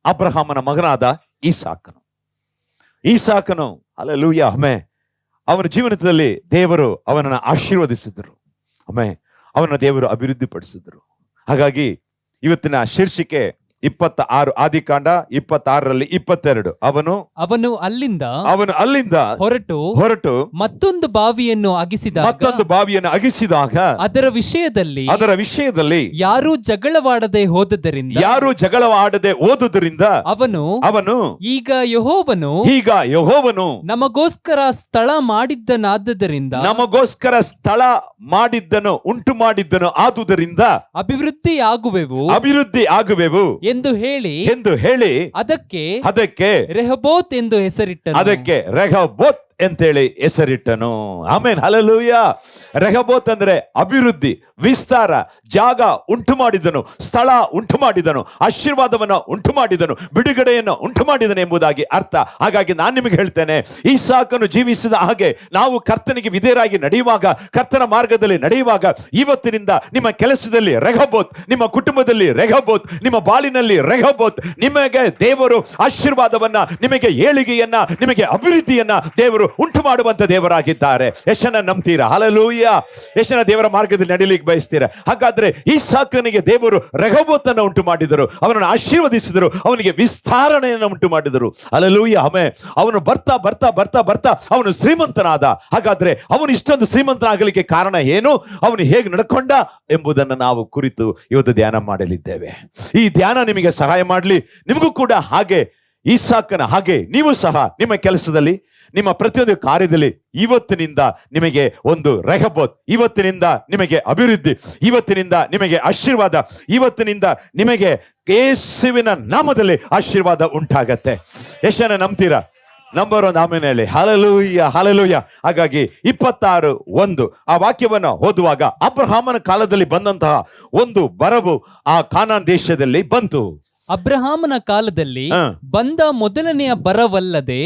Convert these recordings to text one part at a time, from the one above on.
ಅಬ್ರಹಾಮನ ಮಗನಾದ ಈಸಾಕನು hallelujah amen. ಅವನ ಜೀವನದಲ್ಲಿ ದೇವರು ಅವನನ್ನು ಆಶೀರ್ವದಿಸಿದರು. ಆಮೆನ್. ಅವನ ದೇವರು ಅಭಿವೃದ್ಧಿ ಪಡಿಸಿದ್ರು. ಹಾಗಾಗಿ ಇವತ್ತಿನ ಶೀರ್ಷಿಕೆ 26 ಆದಿಕಾಂಡ 26ರಲ್ಲಿ 22. ಅವನು ಅಲ್ಲಿಂದ ಹೊರಟು ಮತ್ತೊಂದು ಬಾವಿಯನ್ನು ಅಗಿಸಿದಾಗ ಅದರ ವಿಷಯದಲ್ಲಿ ಯಾರೂ ಜಗಳವಾಡದೆ ಹೋದುದರಿಂದ ಅವನು ಈಗ ಯೆಹೋವನು ನಮಗೋಸ್ಕರ ಸ್ಥಳ ಮಾಡಿದ್ದನು ಉಂಟು ಮಾಡಿದ್ದನು ಆದುದರಿಂದ ಅಭಿವೃದ್ಧಿ ಆಗುವೆವು ಎಂದು ಹೇಳಿ ಅದಕ್ಕೆ ರೆಹಬೋತ್ ಎಂದು ಹೆಸರಿಟ್ಟನು. ಅಂತೇಳಿ ಹೆಸರಿಟ್ಟನು. Amen, hallelujah. ರೆಹಬೋತ್ ಅಂದ್ರೆ ಅಭಿವೃದ್ಧಿ, ವಿಸ್ತಾರ, ಜಾಗ ಉಂಟು ಮಾಡಿದನು, ಸ್ಥಳ ಉಂಟು ಮಾಡಿದನು, ಆಶೀರ್ವಾದವನ್ನು ಉಂಟು ಮಾಡಿದನು, ಬಿಡುಗಡೆಯನ್ನು ಉಂಟು ಮಾಡಿದನು ಎಂಬುದಾಗಿ ಅರ್ಥ. ಹಾಗಾಗಿ ನಾನು ನಿಮಗೆ ಹೇಳ್ತೇನೆ, ಈಸಾಕನು ಜೀವಿಸಿದ ಹಾಗೆ ನಾವು ಕರ್ತನಿಗೆ ವಿಧೇಯರಾಗಿ ನಡೆಯುವಾಗ, ಕರ್ತನ ಮಾರ್ಗದಲ್ಲಿ ನಡೆಯುವಾಗ, ಇವತ್ತಿನಿಂದ ನಿಮ್ಮ ಕೆಲಸದಲ್ಲಿ ರೆಹಬೋತ್, ನಿಮ್ಮ ಕುಟುಂಬದಲ್ಲಿ ರೆಹಬೋತ್, ನಿಮ್ಮ ಬಾಳಿನಲ್ಲಿ ರೆಹಬೋತ್, ನಿಮಗೆ ದೇವರು ಆಶೀರ್ವಾದವನ್ನ, ನಿಮಗೆ ಏಳಿಗೆಯನ್ನ, ನಿಮಗೆ ಅಭಿವೃದ್ಧಿಯನ್ನ ದೇವರು ಉಂಟು ಮಾಡುವಂತ ದೇವರಾಗಿದ್ದಾರೆ. ಯಶನ ನಂಬ್ತೀರಾ? ಹಲ್ಲೆಲೂಯಾ. ಯಶನ ದೇವರ ಮಾರ್ಗದಲ್ಲಿ ನಡೀಲಿಕ್ಕೆ ಬಯಸ್ತೀರಾ? ಹಾಗಾದ್ರೆ ಈಸಾಕನಿಗೆ ದೇವರು ರೆಹಬೋತನ್ನು ಉಂಟು ಮಾಡಿದರು, ಅವನನ್ನು ಆಶೀರ್ವದಿಸಿದರು, ಅವನಿಗೆ ವಿಸ್ತರಣೆಯನ್ನು ಉಂಟು ಮಾಡಿದರು. Hallelujah amen. ಅವನು ಬರ್ತಾ ಬರ್ತಾ ಬರ್ತಾ ಬರ್ತಾ ಅವನು ಶ್ರೀಮಂತನಾದ. ಹಾಗಾದ್ರೆ ಅವನು ಇಷ್ಟೊಂದು ಶ್ರೀಮಂತನಾಗಲಿಕ್ಕೆ ಕಾರಣ ಏನು, ಅವನು ಹೇಗೆ ನಡ್ಕೊಂಡ ಎಂಬುದನ್ನು ನಾವು ಕುರಿತು ಇವತ್ತು ಧ್ಯಾನ ಮಾಡಲಿದ್ದೇವೆ. ಈ ಧ್ಯಾನ ನಿಮಗೆ ಸಹಾಯ ಮಾಡಲಿ. ನಿಮಗೂ ಕೂಡ ಹಾಗೆ ಈಸಾಕನ ಹಾಗೆ ನೀವು ಸಹ ನಿಮ್ಮ ಕೆಲಸದಲ್ಲಿ, ನಿಮ್ಮ ಪ್ರತಿಯೊಂದು ಕಾರ್ಯದಲ್ಲಿ ಇವತ್ತಿನಿಂದ ನಿಮಗೆ ಒಂದು ರೆಹಬೋತ್, ಇವತ್ತಿನಿಂದ ನಿಮಗೆ ಅಭಿವೃದ್ಧಿ, ಇವತ್ತಿನಿಂದ ನಿಮಗೆ ಆಶೀರ್ವಾದ, ಇವತ್ತಿನಿಂದ ನಿಮಗೆ ಯೇಸುವಿನ ನಾಮದಲ್ಲಿ ಆಶೀರ್ವಾದ ಉಂಟಾಗತ್ತೆ. ಯಶನ ನಂಬ್ತೀರಾ? ನಂಬರ್ 1 ಆಮೆನ್ ಹೇಳಿ. Hallelujah, hallelujah. ಹಾಗಾಗಿ 26:1 ಆ ವಾಕ್ಯವನ್ನು ಓದುವಾಗ, ಅಬ್ರಹಾಮನ ಕಾಲದಲ್ಲಿ ಬಂದಂತಹ ಒಂದು ಬರವು ಆ ಕಾನಾನ್ ದೇಶದಲ್ಲಿ ಬಂತು. ಅಬ್ರಹಾಮನ ಕಾಲದಲ್ಲಿ ಬಂದ ಮೊದಲನೆಯ ಬರವಲ್ಲದೆ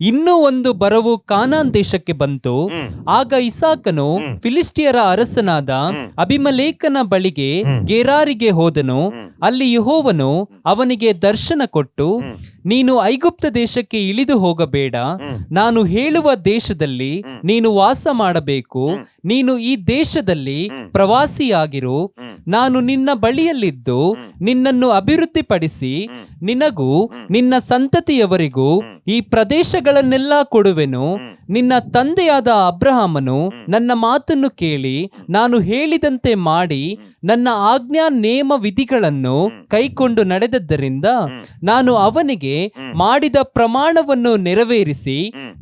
ಇನ್ನೂ ಒಂದು ಬರವು ಕಾನಾನ್ ದೇಶಕ್ಕೆ ಬಂತು. ಆಗ ಇಸಾಕನು ಫಿಲಿಸ್ಟಿಯರ ಅರಸನಾದ ಅಬಿಮೆಲೇಕನ ಬಳಿಗೆ ಗೆರಾರಿಗೆ ಹೋದನು. ಅಲ್ಲಿ ಯೆಹೋವನು ಅವನಿಗೆ ದರ್ಶನ ಕೊಟ್ಟು, ನೀನು ಐಗುಪ್ತ ದೇಶಕ್ಕೆ ಇಳಿದು ಹೋಗಬೇಡ, ನಾನು ಹೇಳುವ ದೇಶದಲ್ಲಿ ನೀನು ವಾಸ ಮಾಡಬೇಕು, ನೀನು ಈ ದೇಶದಲ್ಲಿ ಪ್ರವಾಸಿಯಾಗಿರು, ನಾನು ನಿನ್ನ ಬಳಿಯಲ್ಲಿದ್ದು ನಿನ್ನನ್ನು ಅಭಿವೃದ್ಧಿಪಡಿಸಿ ನಿನಗೂ ನಿನ್ನ ಸಂತತಿಯವರಿಗೂ ಈ ಪ್ರದೇಶಗಳನ್ನೆಲ್ಲ ಕೊಡುವೆನು. ನಿನ್ನ ತಂದೆಯಾದ ಅಬ್ರಹಾಮನು ನನ್ನ ಮಾತನ್ನು ಕೇಳಿ ನಾನು ಹೇಳಿದಂತೆ ಮಾಡಿ ನನ್ನ ಆಜ್ಞಾ ನೇಮ ವಿಧಿಗಳನ್ನು ಕೈಕೊಂಡು ನಡೆದದ್ದರಿಂದ ನಾನು ಅವನಿಗೆ ಮಾಡಿದ ಪ್ರಮಾಣವನ್ನು ನೆರವೇರಿಸಿ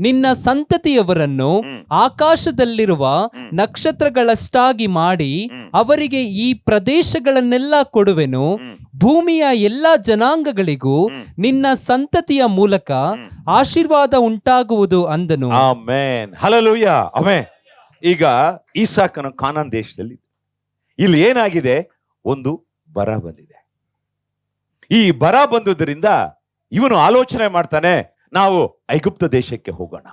ನಿನ್ನ ಸಂತತಿಯವರನ್ನು ಆಕಾಶದಲ್ಲಿರುವ ನಕ್ಷತ್ರಗಳಷ್ಟಾಗಿ ಮಾಡಿ ಅವರಿಗೆ ಈ ಪ್ರದೇಶಗಳನ್ನೆಲ್ಲ ಕೊಡುವೆನು. ಭೂಮಿಯ ಎಲ್ಲಾ ಜನಾಂಗಗಳಿಗೂ ನಿನ್ನ ಸಂತತಿಯ ಮೂಲಕ ಆಶೀರ್ವಾದ ಉಂಟಾಗುವುದು ಅಂದನು. Amen, hallelujah amen. ಈಗ ಈಸಾಕನ ಕಾನಾನ್ ದೇಶದಲ್ಲಿ ಇಲ್ಲಿ ಏನಾಗಿದೆ, ಒಂದು ಬರ ಬಂದಿದೆ. ಈ ಬರ ಬಂದುದರಿಂದ ಇವನು ಆಲೋಚನೆ ಮಾಡ್ತಾನೆ, ನಾವು ಐಗುಪ್ತ ದೇಶಕ್ಕೆ ಹೋಗೋಣ.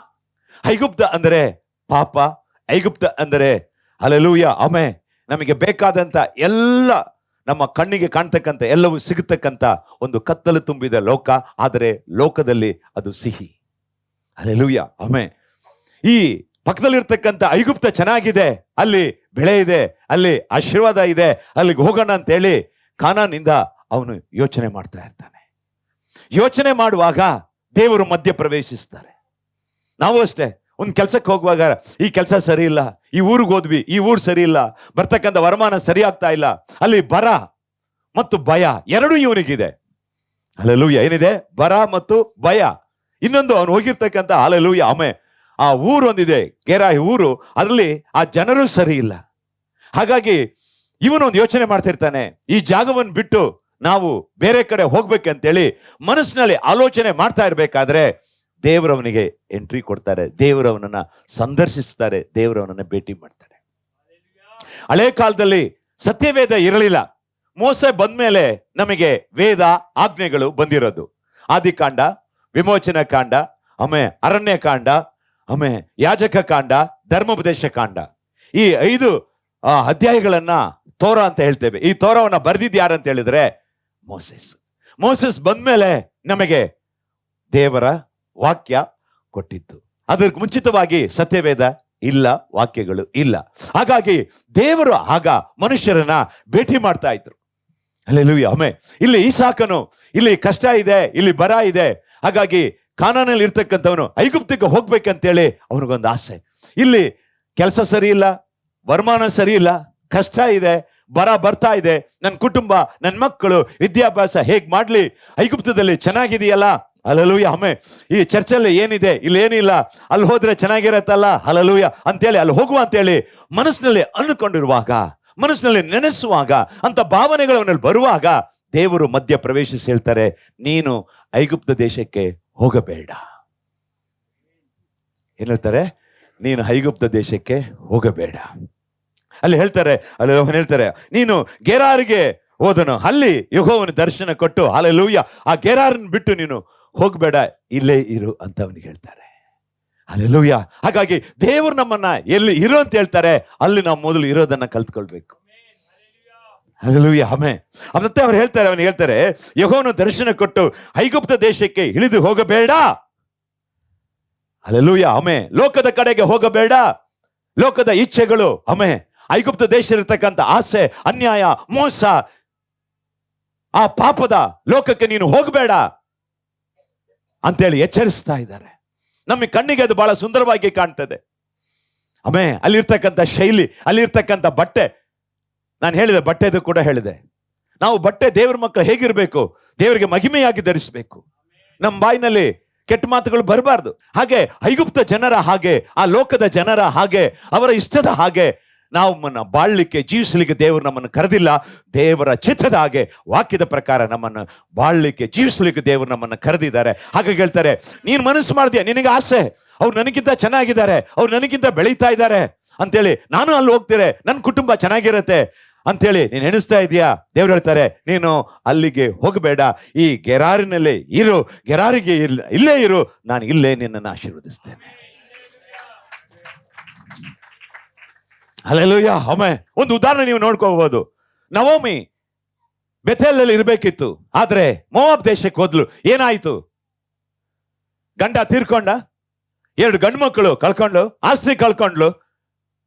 ಐಗುಪ್ತ ಅಂದರೆ ಪಾಪ, ಐಗುಪ್ತ ಅಂದರೆ ಹಲ್ಲೆಲೂಯಾ ಆಮೆನ್, ನಮಗೆ ಬೇಕಾದಂತ ಎಲ್ಲ, ನಮ್ಮ ಕಣ್ಣಿಗೆ ಕಾಣ್ತಕ್ಕಂಥ ಎಲ್ಲವೂ ಸಿಗತಕ್ಕಂಥ ಒಂದು ಕತ್ತಲು ತುಂಬಿದ ಲೋಕ. ಆದರೆ ಲೋಕದಲ್ಲಿ ಅದು ಸಿಹಿ. Hallelujah amen. ಈ ಪಕ್ಕದಲ್ಲಿರ್ತಕ್ಕಂಥ ಐಗುಪ್ತ ಚೆನ್ನಾಗಿದೆ, ಅಲ್ಲಿ ಬೆಳೆ ಇದೆ, ಅಲ್ಲಿ ಆಶೀರ್ವಾದ ಇದೆ, ಅಲ್ಲಿಗೆ ಹೋಗೋಣ ಅಂತೇಳಿ ಕಾನಾನಿಂದ ಅವನು ಯೋಚನೆ ಮಾಡ್ತಾ ಇರ್ತಾನೆ. ಯೋಚನೆ ಮಾಡುವಾಗ ದೇವರು ಮಧ್ಯ ಪ್ರವೇಶಿಸ್ತಾರೆ. ನಾವು ಅಷ್ಟೇ, ಒಂದು ಕೆಲಸಕ್ಕೆ ಹೋಗುವಾಗ ಈ ಕೆಲಸ ಸರಿ ಇಲ್ಲ, ಈ ಊರಿಗೆ ಹೋದ್ವಿ, ಈ ಊರು ಸರಿ ಇಲ್ಲ, ಬರ್ತಕ್ಕಂಥ ವರಮಾನ ಸರಿ ಆಗ್ತಾ ಇಲ್ಲ, ಅಲ್ಲಿ ಬರ ಮತ್ತು ಭಯ ಎರಡೂ ಇವನಿಗಿದೆ. ಹಲ್ಲೆಲೂಯಾ. ಏನಿದೆ? ಬರ ಮತ್ತು ಭಯ. ಇನ್ನೊಂದು ಅವನು ಹೋಗಿರ್ತಕ್ಕಂಥ ಹಲ್ಲೆಲೂಯಾ ಆಮೆನ್ ಆ ಊರು ಒಂದಿದೆ, ಗೆರಾಯಿ ಊರು, ಅದರಲ್ಲಿ ಆ ಜನರು ಸರಿ ಇಲ್ಲ. ಹಾಗಾಗಿ ಇವನೊಂದು ಯೋಚನೆ ಮಾಡ್ತಿರ್ತಾನೆ, ಈ ಜಾಗವನ್ನು ಬಿಟ್ಟು ನಾವು ಬೇರೆ ಕಡೆ ಹೋಗ್ಬೇಕಂತೇಳಿ ಮನಸ್ಸಿನಲ್ಲಿ ಆಲೋಚನೆ ಮಾಡ್ತಾ ಇರ್ಬೇಕಾದ್ರೆ ದೇವರವನಿಗೆ ಎಂಟ್ರಿ ಕೊಡ್ತಾರೆ, ದೇವರವನನ್ನ ಸಂದರ್ಶಿಸ್ತಾರೆ, ದೇವರವನನ್ನ ಭೇಟಿ ಮಾಡ್ತಾರೆ. ಹಳೆ ಕಾಲದಲ್ಲಿ ಸತ್ಯವೇದ ಇರಲಿಲ್ಲ. ಮೋಸೆ ಬಂದ್ಮೇಲೆ ನಮಗೆ ವೇದ ಆಜ್ಞೆಗಳು ಬಂದಿರೋದು. ಆದಿಕಾಂಡ, ವಿಮೋಚನ ಕಾಂಡ, ಆಮೇಲೆ ಅರಣ್ಯ ಕಾಂಡ, ಆಮೇಲೆ ಯಾಜಕ ಕಾಂಡ, ಧರ್ಮೋಪದೇಶ ಕಾಂಡ, ಈ 5 ಅಧ್ಯಾಯಗಳನ್ನ ತೋರ ಅಂತ ಹೇಳ್ತೇವೆ. ಈ ತೋರವನ್ನ ಬರೆದಿದ್ದು ಯಾರಂತ ಹೇಳಿದ್ರೆ ಮೋಸೆಸ್. ಮೋಸೆಸ್ ಬಂದ್ಮೇಲೆ ನಮಗೆ ದೇವರ ವಾಕ್ಯ ಕೊಟ್ಟಿತ್ತು. ಅದಕ್ಕೆ ಮುಂಚಿತವಾಗಿ ಸತ್ಯವೇದ ಇಲ್ಲ, ವಾಕ್ಯಗಳು ಇಲ್ಲ. ಹಾಗಾಗಿ ದೇವರು ಆಗ ಮನುಷ್ಯರನ್ನ ಭೇಟಿ ಮಾಡ್ತಾ ಇದ್ರು. Hallelujah, amen. ಇಲ್ಲಿ ಇಸಾಕನು, ಇಲ್ಲಿ ಕಷ್ಟ ಇದೆ, ಇಲ್ಲಿ ಬರ ಇದೆ, ಹಾಗಾಗಿ ಕಾನಾನಲ್ಲಿ ಇರ್ತಕ್ಕಂಥವನು ಐಗುಪ್ತಕ್ಕೆ ಹೋಗ್ಬೇಕಂತೇಳಿ ಅವನಿಗೊಂದು ಆಸೆ. ಇಲ್ಲಿ ಕೆಲಸ ಸರಿ ಇಲ್ಲ, ವರಮಾನ ಸರಿ ಇಲ್ಲ, ಕಷ್ಟ ಇದೆ, ಬರ ಬರ್ತಾ ಇದೆ, ನನ್ನ ಕುಟುಂಬ, ನನ್ನ ಮಕ್ಕಳು ವಿದ್ಯಾಭ್ಯಾಸ ಹೇಗ್ ಮಾಡ್ಲಿ, ಐಗುಪ್ತದಲ್ಲಿ ಚೆನ್ನಾಗಿದೆಯಲ್ಲ, ಹಲ್ಲೆಲೂಯಾ, ಆಮೆನ್. ಈ ಚರ್ಚಲ್ಲಿ ಏನಿದೆ, ಇಲ್ಲಿ ಏನಿಲ್ಲ, ಅಲ್ಲಿ ಹೋದ್ರೆ ಚೆನ್ನಾಗಿರತ್ತಲ್ಲ, ಹಲ್ಲೆಲೂಯಾ ಅಂತೇಳಿ ಅಲ್ಲಿ ಹೋಗುವ ಅಂತೇಳಿ ಮನಸ್ಸಿನಲ್ಲಿ ಅಂದುಕೊಂಡಿರುವಾಗ, ಮನಸ್ಸಿನಲ್ಲಿ ನೆನೆಸುವಾಗ, ಅಂತ ಭಾವನೆಗಳು ಅವನಲ್ಲಿ ಬರುವಾಗ ದೇವರು ಮಧ್ಯ ಪ್ರವೇಶಿಸಿ ಹೇಳ್ತಾರೆ, ನೀನು ಐಗುಪ್ತ ದೇಶಕ್ಕೆ ಹೋಗಬೇಡ. ಏನ್ ಹೇಳ್ತಾರೆ? ನೀನು ಐಗುಪ್ತ ದೇಶಕ್ಕೆ ಹೋಗಬೇಡ. ಅಲ್ಲಿ ಹೇಳ್ತಾರೆ, ಅಲ್ಲಿ ಹೇಳ್ತಾರೆ, ನೀನು ಗೆರಾರಿಗೆ ಹೋದನು, ಅಲ್ಲಿ ಯೆಹೋವನ ದರ್ಶನ ಕೊಟ್ಟು, ಹಲ್ಲೆಲೂಯಾ, ಆ ಗೆರಾರನ್ನ ಬಿಟ್ಟು ನೀನು ಹೋಗಬೇಡ, ಇಲ್ಲೇ ಇರು ಅಂತ ಅವನಿಗೆ ಹೇಳ್ತಾರೆ. ಹಲ್ಲೆಲೂಯಾ. ಹಾಗಾಗಿ ದೇವರು ನಮ್ಮನ್ನ ಎಲ್ಲಿ ಇರು ಅಂತ ಹೇಳ್ತಾರೆ, ಅಲ್ಲಿ ನಾವು ಮೊದಲು ಇರೋದನ್ನ ಕಲ್ತ್ಕೊಳ್ಬೇಕು. Hallelujah, amen. ಮತ್ತೆ ಅವ್ರು ಹೇಳ್ತಾರೆ, ಅವನು ಹೇಳ್ತಾರೆ, ಯೆಹೋವನ ದರ್ಶನ ಕೊಟ್ಟು ಐಗುಪ್ತ ದೇಶಕ್ಕೆ ಇಳಿದು ಹೋಗಬೇಡ. Hallelujah, amen. ಲೋಕದ ಕಡೆಗೆ ಹೋಗಬೇಡ, ಲೋಕದ ಇಚ್ಛೆಗಳು, ಆಮೆನ್, ಐಗುಪ್ತ ದೇಶ ಇರತಕ್ಕಂಥ ಆಸೆ, ಅನ್ಯಾಯ, ಮೋಸ, ಆ ಪಾಪದ ಲೋಕಕ್ಕೆ ನೀನು ಹೋಗಬೇಡ ಅಂತೇಳಿ ಎಚ್ಚರಿಸ್ತಾ ಇದ್ದಾರೆ. ನಮ್ಮ ಕಣ್ಣಿಗೆ ಅದು ಬಹಳ ಸುಂದರವಾಗಿ ಕಾಣ್ತದೆ. ಆಮೆನ್. ಅಲ್ಲಿರ್ತಕ್ಕಂಥ ಶೈಲಿ, ಅಲ್ಲಿರ್ತಕ್ಕಂಥ ಬಟ್ಟೆ, ನಾನು ಹೇಳಿದೆ, ಬಟ್ಟೆದು ಕೂಡ ಹೇಳಿದೆ. ನಾವು ಬಟ್ಟೆ ದೇವರ ಮಕ್ಕಳು ಹೇಗಿರ್ಬೇಕು? ದೇವರಿಗೆ ಮಹಿಮೆಯಾಗಿ ಧರಿಸಬೇಕು. ನಮ್ಮ ಬಾಯಿನಲ್ಲಿ ಕೆಟ್ಟ ಮಾತುಗಳು ಬರಬಾರ್ದು. ಹಾಗೆ ಐಗುಪ್ತ ಜನರ ಹಾಗೆ, ಆ ಲೋಕದ ಜನರ ಹಾಗೆ, ಅವರ ಇಷ್ಟದ ಹಾಗೆ ನಾವು ಬಾಳ್ಲಿಕ್ಕೆ, ಜೀವಿಸಲಿಕ್ಕೆ ದೇವರು ನಮ್ಮನ್ನು ಕರೆದಿಲ್ಲ. ದೇವರ ಚಿತ್ತದ ಹಾಗೆ, ವಾಕ್ಯದ ಪ್ರಕಾರ ನಮ್ಮನ್ನು ಬಾಳ್ಲಿಕ್ಕೆ, ಜೀವಿಸಲಿಕ್ಕೆ ದೇವರು ನಮ್ಮನ್ನು ಕರೆದಿದ್ದಾರೆ. ಹಾಗಾಗಿ ಹೇಳ್ತಾರೆ, ನೀನು ಮನಸ್ಸು ಮಾಡಿದ್ಯಾ, ನಿನಗೆ ಆಸೆ, ಅವ್ರು ನನಗಿಂತ ಚೆನ್ನಾಗಿದ್ದಾರೆ, ಅವ್ರು ನನಗಿಂತ ಬೆಳೀತಾ ಇದ್ದಾರೆ ಅಂತೇಳಿ, ನಾನು ಅಲ್ಲಿ ಹೋಗ್ತಾರೆ, ನನ್ನ ಕುಟುಂಬ ಚೆನ್ನಾಗಿರತ್ತೆ ಅಂತೇಳಿ ನೀನು ಎಣಿಸ್ತಾ ಇದೀಯಾ? ದೇವ್ರು ಹೇಳ್ತಾರೆ, ನೀನು ಅಲ್ಲಿಗೆ ಹೋಗಬೇಡ, ಈ ಗೆರಾರಿನಲ್ಲೇ ಇರು, ಗೆರಾರಿಗೆ ಇಲ್ಲೇ ಇರು, ನಾನು ಇಲ್ಲೇ ನಿನ್ನನ್ನು ಆಶೀರ್ವದಿಸ್ತೇನೆ. Hallelujah, amen. ಒಂದು ಉದಾಹರಣೆ ನೀವು ನೋಡ್ಕೋಬಹುದು. ನವೋಮಿ ಬೆಥೇಲಲ್ಲಿ ಇರಬೇಕಿತ್ತು, ಆದ್ರೆ ಮೋವಾಬ್ ದೇಶಕ್ಕೆ ಹೋದ್ಲು. ಏನಾಯ್ತು? ಗಂಡ ತೀರ್ಕೊಂಡ, 2 ಗಂಡು ಮಕ್ಕಳು ಕಳ್ಕೊಂಡು, ಆಸ್ತಿ ಕಳ್ಕೊಂಡ್ಲು.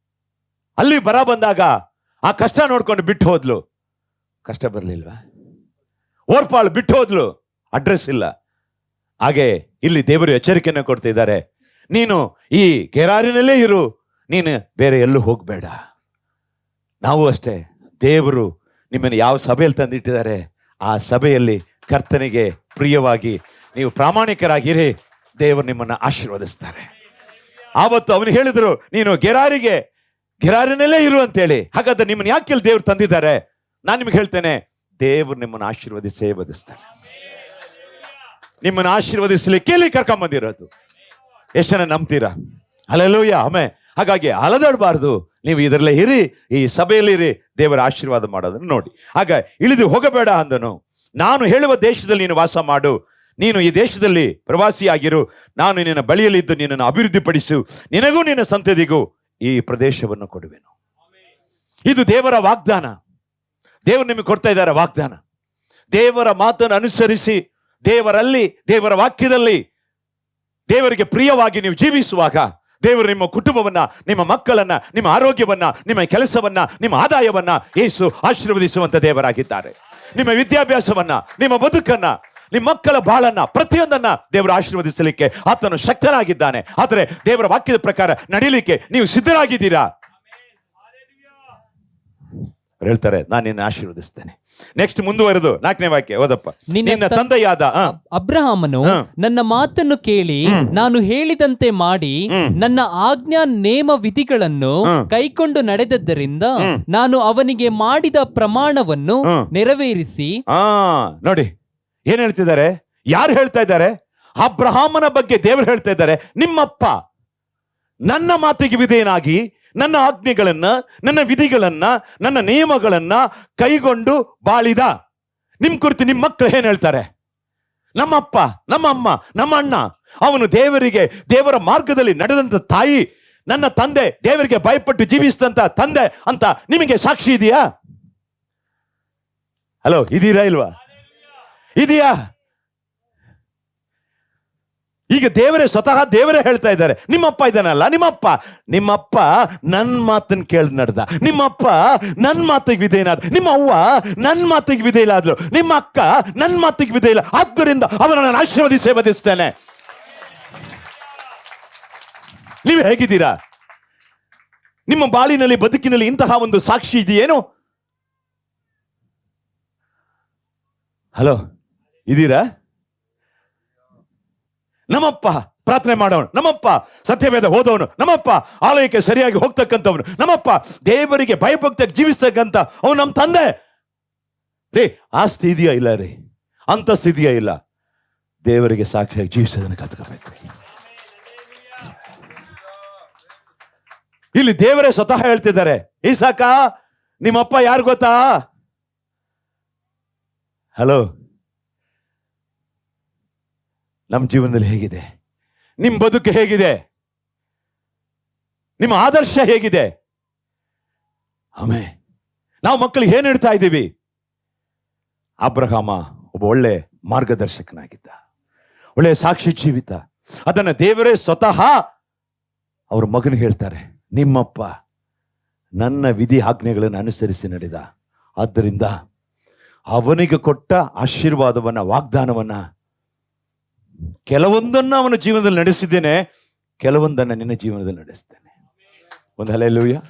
ಅಲ್ಲಿ ಬರ ಬಂದಾಗ ಆ ಕಷ್ಟ ನೋಡ್ಕೊಂಡು ಬಿಟ್ಟು ಹೋದ್ಲು. ಕಷ್ಟ ಬರ್ಲಿಲ್ವಾ? ಓರ್ಪಾಳು ಬಿಟ್ಟು ಹೋದ್ಲು, ಅಡ್ರೆಸ್ ಇಲ್ಲ. ಹಾಗೆ ಇಲ್ಲಿ ದೇವರು ಎಚ್ಚರಿಕೆಯನ್ನು ಕೊಡ್ತಿದ್ದಾರೆ, ನೀನು ಈ ಗೆರಾರಿನಲ್ಲೇ ಇರು, ನೀನು ಬೇರೆ ಎಲ್ಲೂ ಹೋಗಬೇಡ. ನಾವು ಅಷ್ಟೇ, ದೇವರು ನಿಮ್ಮನ್ನು ಯಾವ ಸಭೆಯಲ್ಲಿ ತಂದಿಟ್ಟಿದ್ದಾರೆ, ಆ ಸಭೆಯಲ್ಲಿ ಕರ್ತನಿಗೆ ಪ್ರಿಯವಾಗಿ ನೀವು ಪ್ರಾಮಾಣಿಕರಾಗಿರಿ, ದೇವರು ನಿಮ್ಮನ್ನು ಆಶೀರ್ವದಿಸ್ತಾರೆ. ಆವತ್ತು ಅವನು ಹೇಳಿದ್ರು, ನೀನು ಗೆರಾರಿನಲ್ಲೇ ಇರು ಅಂತೇಳಿ. ಹಾಗಾದ್ರೆ ನಿಮ್ಮನ್ನು ಯಾಕೆ ದೇವ್ರು ತಂದಿದ್ದಾರೆ? ನಾನು ನಿಮ್ಗೆ ಹೇಳ್ತೇನೆ, ದೇವರು ನಿಮ್ಮನ್ನು ಆಶೀರ್ವದಿಸೇ ಬದಿಸ್ತಾರೆ. ನಿಮ್ಮನ್ನು ಆಶೀರ್ವದಿಸಲಿಕ್ಕೆ ಇಲ್ಲಿ ಕರ್ಕೊಂಬಂದಿರೋದು. ಎಷ್ಟು ಜನ ನಂಬ್ತೀರಾ? Hallelujah, amen. ಹಾಗಾಗಿ ಅಲದಾಡಬಾರ್ದು, ನೀವು ಇದರಲ್ಲೇ ಇರಿ, ಈ ಸಭೆಯಲ್ಲಿ ಇರಿ, ದೇವರ ಆಶೀರ್ವಾದ ಮಾಡೋದನ್ನು ನೋಡಿ. ಆಗ ಇಳಿದು ಹೋಗಬೇಡ ಅಂದನು. ನಾನು ಹೇಳುವ ದೇಶದಲ್ಲಿ ನೀನು ವಾಸ ಮಾಡು, ನೀನು ಈ ದೇಶದಲ್ಲಿ ಪ್ರವಾಸಿಯಾಗಿರು, ನಾನು ನಿನ್ನ ಬಳಿಯಲ್ಲಿದ್ದು ನಿನ್ನನ್ನು ಅಭಿವೃದ್ಧಿಪಡಿಸು, ನಿನಗೂ ನಿನ್ನ ಸಂತತಿಗೂ ಈ ಪ್ರದೇಶವನ್ನು ಕೊಡುವೆನು. ಇದು ದೇವರ ವಾಗ್ದಾನ. ದೇವರು ನಿಮಗೆ ಕೊಡ್ತಾ ಇದ್ದಾರೆ ವಾಗ್ದಾನ. ದೇವರ ಮಾತನ್ನು ಅನುಸರಿಸಿ, ದೇವರಲ್ಲಿ, ದೇವರ ವಾಕ್ಯದಲ್ಲಿ ದೇವರಿಗೆ ಪ್ರಿಯವಾಗಿ ನೀವು ಜೀವಿಸುವಾಗ, ದೇವರು ನಿಮ್ಮ ಕುಟುಂಬವನ್ನ, ನಿಮ್ಮ ಮಕ್ಕಳನ್ನ, ನಿಮ್ಮ ಆರೋಗ್ಯವನ್ನ, ನಿಮ್ಮ ಕೆಲಸವನ್ನ, ನಿಮ್ಮ ಆದಾಯವನ್ನ ಯೇಸು ಆಶೀರ್ವದಿಸುವಂತ ದೇವರಾಗಿದ್ದಾರೆ. ನಿಮ್ಮ ವಿದ್ಯಾಭ್ಯಾಸವನ್ನ, ನಿಮ್ಮ ಬದುಕನ್ನ, ನಿಮ್ಮ ಮಕ್ಕಳ ಬಾಳನ್ನ, ಪ್ರತಿಯೊಂದನ್ನ ದೇವರು ಆಶೀರ್ವದಿಸಲಿಕ್ಕೆ ಆತನು ಶಕ್ತನಾಗಿದ್ದಾನೆ. ಆದರೆ ದೇವರ ವಾಕ್ಯದ ಪ್ರಕಾರ ನಡೀಲಿಕ್ಕೆ ನೀವು ಸಿದ್ಧರಾಗಿದ್ದೀರಾ? ಹೇಳ್ತಾರೆ, ನಾನು ನಿನ್ನ ಆಶೀರ್ವದಿಸ್ತೇನೆ. ನೆಕ್ಸ್ಟ್ ಮುಂದುವರೆದು 4ನೇ ವಾಕ್ಯ ಓದಪ್ಪ. ನಿನ್ನ ತಂದೆಯಾದ ಅಬ್ರಹಾಮನು ನನ್ನ ಮಾತನ್ನು ಕೇಳಿ ನಾನು ಹೇಳಿದಂತೆ ಮಾಡಿ ನನ್ನ ಆಜ್ಞಾ ನೇಮ ವಿಧಿಗಳನ್ನು ಕೈಕೊಂಡು ನಡೆದದ್ದರಿಂದ ನಾನು ಅವನಿಗೆ ಮಾಡಿದ ಪ್ರಮಾಣವನ್ನು ನೆರವೇರಿಸಿ. ನೋಡಿ ಏನ್ ಹೇಳ್ತಿದ್ದಾರೆ, ಯಾರು ಹೇಳ್ತಾ ಇದ್ದಾರೆ? ಅಬ್ರಹಾಮನ ಬಗ್ಗೆ ದೇವರು ಹೇಳ್ತಾ ಇದ್ದಾರೆ, ನಿಮ್ಮಪ್ಪ ನನ್ನ ಮಾತಿಗೆ ವಿಧೇಯನಾಗಿ ನನ್ನ ಆಜ್ಞೆಗಳನ್ನ, ನನ್ನ ವಿಧಿಗಳನ್ನ, ನನ್ನ ನಿಯಮಗಳನ್ನ ಕೈಗೊಂಡು ಬಾಳಿದ. ನಿಮ್ ಕುರಿತು ನಿಮ್ಮ ಮಕ್ಕಳು ಏನ್ ಹೇಳ್ತಾರೆ? ನಮ್ಮಪ್ಪ, ನಮ್ಮಮ್ಮ, ನಮ್ಮ ಅಣ್ಣ, ಅವನು ದೇವರ ಮಾರ್ಗದಲ್ಲಿ ನಡೆದಂತ ತಾಯಿ, ನನ್ನ ತಂದೆ ದೇವರಿಗೆ ಭಯಪಟ್ಟು ಜೀವಿಸಿದಂತ ತಂದೆ ಅಂತ ನಿಮಗೆ ಸಾಕ್ಷಿ ಇದೆಯಾ? ಹಲೋ, ಇದೀರಾ ಇಲ್ವಾ? ಇದೆಯಾ? ಈಗ ಸ್ವತಃ ದೇವರೇ ಹೇಳ್ತಾ ಇದ್ದಾರೆ, ನಿಮ್ಮಪ್ಪ ಇದ್ದಾನಲ್ಲ, ನಿಮ್ಮಪ್ಪ ನನ್ನ ಮಾತನ್ನು ಕೇಳಿ ನಡೆದ, ನಿಮ್ಮಪ್ಪ ನನ್ನ ಮಾತಿಗೆ ವಿಧೇಯನಾದ, ನಿಮ್ಮ ಅವ್ವ ನನ್ನ ಮಾತಿಗೆ ವಿಧೇಯಲಾದ್ಲು, ನಿಮ್ಮ ಅಕ್ಕ ನನ್ನ ಮಾತಿಗೆ ವಿಧೇಯಲ್ಲ, ಆದ್ದರಿಂದ ಅವನನ್ನು ಆಶೀರ್ವದಿಸೇ ಬದಿಸ್ತೇನೆ. ನೀವು ಹೇಗಿದ್ದೀರಾ? ನಿಮ್ಮ ಬಾಳಿನಲ್ಲಿ, ಬದುಕಿನಲ್ಲಿ ಇಂತಹ ಒಂದು ಸಾಕ್ಷಿ ಇದೆಯೇನು? ಹಲೋ, ಇದೀರಾ? ನಮ್ಮಪ್ಪ ಪ್ರಾರ್ಥನೆ ಮಾಡೋನು, ನಮ್ಮಪ್ಪ ಸತ್ಯವೇದ ಓದೋನು, ನಮ್ಮಪ್ಪ ಆಲಯಕ್ಕೆ ಸರಿಯಾಗಿ ಹೋಗ್ತಕ್ಕಂಥವನು, ನಮ್ಮಪ್ಪ ದೇವರಿಗೆ ಭಯಭಕ್ತಿಯಾಗಿ ಜೀವಿಸ್ತಕ್ಕಂಥ ಅವನು ನಮ್ಮ ತಂದೆ ರೀ. ಆಸ್ತಿ ಇದೆಯಾ? ಇಲ್ಲ ರೀ. ಅಂತಸ್ತು ಇದೆಯಾ? ಇಲ್ಲ. ದೇವರಿಗೆ ಸಾಕ್ಷಿಯಾಗಿ ಜೀವಿಸೋದನ್ನು ಕಲ್ತ್ಕೋಬೇಕು. ಇಲ್ಲಿ ದೇವರೇ ಸ್ವತಃ ಹೇಳ್ತಿದ್ದಾರೆ, ಈಸಾಕ ನಿಮ್ಮಪ್ಪ ಯಾರು ಗೊತ್ತಾ? ಹಲೋ, ನಮ್ಮ ಜೀವನದಲ್ಲಿ ಹೇಗಿದೆ? ನಿಮ್ಮ ಬದುಕು ಹೇಗಿದೆ? ನಿಮ್ಮ ಆದರ್ಶ ಹೇಗಿದೆ? ನಾವು ಮಕ್ಕಳಿಗೆ ಏನ್ ಹೇಳ್ತಾ ಇದ್ದೀವಿ? ಅಬ್ರಹಾಮ ಒಬ್ಬ ಒಳ್ಳೆ ಮಾರ್ಗದರ್ಶಕನಾಗಿದ್ದ, ಒಳ್ಳೆ ಸಾಕ್ಷಿ ಜೀವಿತ. ಅದನ್ನ ದೇವರೇ ಸ್ವತಃ ಅವ್ರ ಮಗನಿಗೆ ಹೇಳ್ತಾರೆ, ನಿಮ್ಮಪ್ಪ ನನ್ನ ವಿಧಿ ಆಜ್ಞೆಗಳನ್ನು ಅನುಸರಿಸಿ ನಡೆದ, ಆದ್ದರಿಂದ ಅವನಿಗೆ ಕೊಟ್ಟ ಆಶೀರ್ವಾದವನ್ನ, ವಾಗ್ದಾನವನ್ನ, ಕೆಲವೊಂದನ್ನು ಅವನ ಜೀವನದಲ್ಲಿ ನಡೆಸಿದ್ದೇನೆ, ಕೆಲವೊಂದನ್ನು ನಿನ್ನ ಜೀವನದಲ್ಲಿ ನಡೆಸ್ತೇನೆ. ಒಂದು ಹಲ್ಲೆಲೂಯಾ.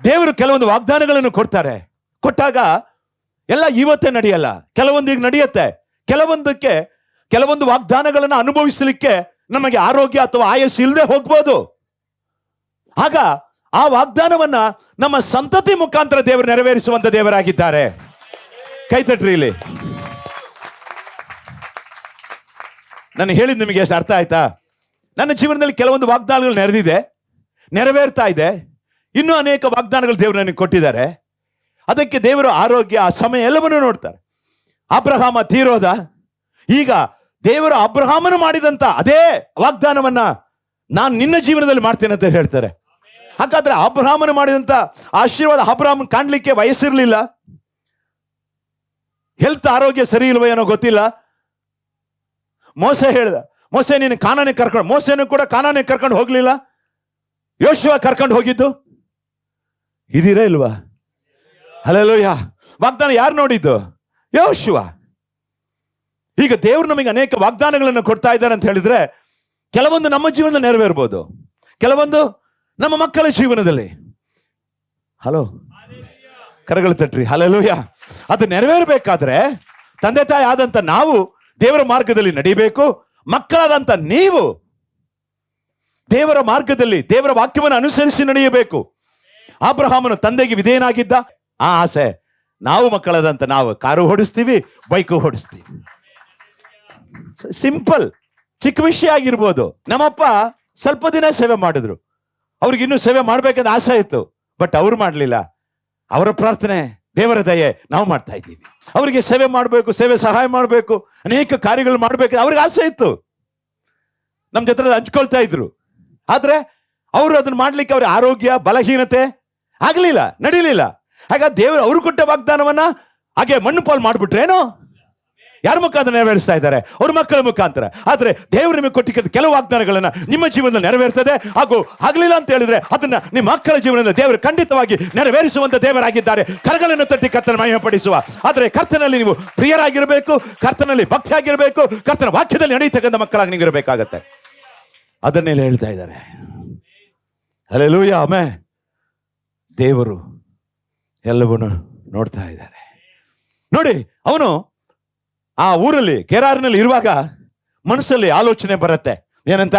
ದೇವರು ಕೆಲವೊಂದು ವಾಗ್ದಾನಗಳನ್ನು ಕೊಡ್ತಾರೆ. ಕೊಟ್ಟಾಗ ಎಲ್ಲ ಇವತ್ತೇ ನಡೆಯಲ್ಲ, ಕೆಲವೊಂದು ಈಗ ನಡೆಯುತ್ತೆ. ಕೆಲವೊಂದು ವಾಗ್ದಾನಗಳನ್ನು ಅನುಭವಿಸಲಿಕ್ಕೆ ನಮಗೆ ಆರೋಗ್ಯ ಅಥವಾ ಆಯಸ್ಸು ಇಲ್ಲದೆ ಹೋಗ್ಬೋದು. ಆಗ ಆ ವಾಗ್ದಾನವನ್ನ ನಮ್ಮ ಸಂತತಿ ಮುಖಾಂತರ ದೇವರು ನೆರವೇರಿಸುವಂತ ದೇವರಾಗಿದ್ದಾರೆ. ಕೈತಟ್ರಿ. ಇಲ್ಲಿ ನಾನು ಹೇಳಿದ್ ನಿಮಗೆ ಎಷ್ಟು ಅರ್ಥ ಆಯ್ತಾ? ನನ್ನ ಜೀವನದಲ್ಲಿ ಕೆಲವೊಂದು ವಾಗ್ದಾನಗಳು ನೆರೆದಿದೆ, ನೆರವೇರ್ತಾ ಇದೆ. ಇನ್ನೂ ಅನೇಕ ವಾಗ್ದಾನಗಳು ದೇವರು ನನಗೆ ಕೊಟ್ಟಿದ್ದಾರೆ. ಅದಕ್ಕೆ ದೇವರು ಆರೋಗ್ಯ, ಸಮಯ ಎಲ್ಲವನ್ನೂ ನೋಡ್ತಾರೆ. ಅಬ್ರಹಾಮ ತೀರೋದ, ಈಗ ದೇವರು ಅಬ್ರಹಾಮನು ಮಾಡಿದಂತ ಅದೇ ವಾಗ್ದಾನವನ್ನ ನಾನು ನಿನ್ನ ಜೀವನದಲ್ಲಿ ಮಾಡ್ತೇನೆ ಅಂತ ಹೇಳ್ತಾರೆ. ಹಾಗಾದ್ರೆ ಅಬ್ರಹಾಮನು ಮಾಡಿದಂತ ಆಶೀರ್ವಾದ ಅಬ್ರಹಾಮನ್ ಕಾಣ್ಲಿಕ್ಕೆ ವಯಸ್ಸಿರ್ಲಿಲ್ಲ, ಹೆಲ್ತ್ ಆರೋಗ್ಯ ಸರಿ ಇಲ್ವ ಏನೋ ಗೊತ್ತಿಲ್ಲ. ಮೋಸೆ ಹೇಳ್ದ, ಮೋಸೆ ನೀನು ಕಾನಾನಿಗೆ ಕರ್ಕೊಂಡು, ಮೋಸೆನೂ ಕೂಡ ಕಾನಾನಿಗೆ ಕರ್ಕೊಂಡು ಹೋಗ್ಲಿಲ್ಲ, ಯೋಶುವ ಕರ್ಕೊಂಡು ಹೋಗಿದ್ದು. ಇದೀರಾ ಇಲ್ವಾ? ಹಲ್ಲೆಲೂಯಾ. ವಾಗ್ದಾನ ಯಾರು ನೋಡಿದ್ದು? ಯೋಶುವ. ಈಗ ದೇವರು ನಮಗೆ ಅನೇಕ ವಾಗ್ದಾನಗಳನ್ನು ಕೊಡ್ತಾ ಇದ್ದಾರೆ ಅಂತ ಹೇಳಿದ್ರೆ, ಕೆಲವೊಂದು ನಮ್ಮ ಜೀವನದಲ್ಲಿ ನೆರವೇರ್ಬೋದು, ಕೆಲವೊಂದು ನಮ್ಮ ಮಕ್ಕಳ ಜೀವನದಲ್ಲಿ. ಹಲೋ, ಕರಗಳು ತಟ್ರಿ. ಹಲ್ಲೆಲೂಯಾ. ಅದು ನೆರವೇರಬೇಕಾದ್ರೆ ತಂದೆ ತಾಯಿ ಆದಂತ ನಾವು ದೇವರ ಮಾರ್ಗದಲ್ಲಿ ನಡಿಬೇಕು. ಮಕ್ಕಳಾದಂತ ನೀವು ದೇವರ ಮಾರ್ಗದಲ್ಲಿ ದೇವರ ವಾಕ್ಯವನ್ನು ಅನುಸರಿಸಿ ನಡೆಯಬೇಕು. ಅಬ್ರಹಾಮನು ತಂದೆಗೆ ವಿಧೇಯನಾಗಿದ್ದ. ಆ ಆಸೆ ನಾವು ಮಕ್ಕಳಾದಂತ ನಾವು ಕಾರು ಓಡಿಸ್ತೀವಿ, ಬೈಕು ಓಡಿಸ್ತೀವಿ. ಸಿಂಪಲ್, ಚಿಕ್ಕ ವಿಷಯ ಆಗಿರ್ಬೋದು. ನಮ್ಮಪ್ಪ ಸ್ವಲ್ಪ ದಿನ ಸೇವೆ ಮಾಡಿದ್ರು, ಅವ್ರಿಗೆ ಇನ್ನೂ ಸೇವೆ ಮಾಡ್ಬೇಕಂತ ಆಸೆ ಇತ್ತು, ಬಟ್ ಅವ್ರು ಮಾಡ್ಲಿಲ್ಲ. ಅವರ ಪ್ರಾರ್ಥನೆ, ದೇವರ ದಯೆ ನಾವು ಮಾಡ್ತಾ ಇದ್ದೀವಿ. ಅವರಿಗೆ ಸೇವೆ ಮಾಡಬೇಕು, ಸೇವೆ ಸಹಾಯ ಮಾಡಬೇಕು, ಅನೇಕ ಕಾರ್ಯಗಳು ಮಾಡಬೇಕು ಅವ್ರಿಗೆ ಆಸೆ ಇತ್ತು. ನಮ್ಮ ಜೊತೆ ಹಂಚ್ಕೊಳ್ತಾ ಇದ್ರು. ಆದ್ರೆ ಅವರು ಅದನ್ನ ಮಾಡ್ಲಿಕ್ಕೆ ಅವ್ರ ಆರೋಗ್ಯ, ಬಲಹೀನತೆ ಆಗ್ಲಿಲ್ಲ, ನಡೀಲಿಲ್ಲ. ಹಾಗಾಗಿ ದೇವರು ಅವರು ಕೊಟ್ಟ ವಾಗ್ದಾನವನ್ನ ಹಾಗೆ ಮಣ್ಣು ಪಾಲು ಮಾಡ್ಬಿಟ್ರೇನೋ? ಯಾರ ಮುಖಾಂತರ ನೆರವೇರಿಸ್ತಾ ಇದ್ದಾರೆ? ಅವ್ರ ಮಕ್ಕಳ ಮುಖಾಂತರ. ಆದ್ರೆ ದೇವರು ನಿಮಗೆ ಕೊಟ್ಟಿದ್ದ ಕೆಲವು ವಾಗ್ದಾನಗಳನ್ನ ನಿಮ್ಮ ಜೀವನದಲ್ಲಿ ನೆರವೇರ್ತದೆ. ಹಾಗೂ ಆಗ್ಲಿಲ್ಲ ಅಂತ ಹೇಳಿದ್ರೆ ಅದನ್ನ ನಿಮ್ಮ ಮಕ್ಕಳ ಜೀವನದಲ್ಲಿ ದೇವರು ಖಂಡಿತವಾಗಿ ನೆರವೇರಿಸುವಂತ ದೇವರಾಗಿದ್ದಾರೆ. ಕರಗಳನ್ನು ತಟ್ಟಿ ಕರ್ತನ ಮಹಿಮೆ ಪಡಿಸುವ. ಆದ್ರೆ ಕರ್ತನಲ್ಲಿ ನೀವು ಪ್ರಿಯರಾಗಿರಬೇಕು, ಕರ್ತನಲ್ಲಿ ಭಕ್ತಿಯಾಗಿರಬೇಕು, ಕರ್ತನ ವಾಕ್ಯದಲ್ಲಿ ನಡೆಯತಕ್ಕಂಥ ಮಕ್ಕಳಾಗಿ ನೀವು ಇರಬೇಕಾಗತ್ತೆ. ಅದನ್ನೆಲ್ಲ ಹೇಳ್ತಾ ಇದ್ದಾರೆ. ಹಲ್ಲೆಲೂಯಾ. ಆಮೆನ್. ದೇವರು ಎಲ್ಲವನ್ನೂ ನೋಡ್ತಾ ಇದ್ದಾರೆ. ನೋಡಿ, ಅವನು ಆ ಊರಲ್ಲಿ ಗೆರಾರಿನಲ್ಲಿ ಇರುವಾಗ ಮನಸ್ಸಲ್ಲಿ ಆಲೋಚನೆ ಬರುತ್ತೆ. ಏನಂತ?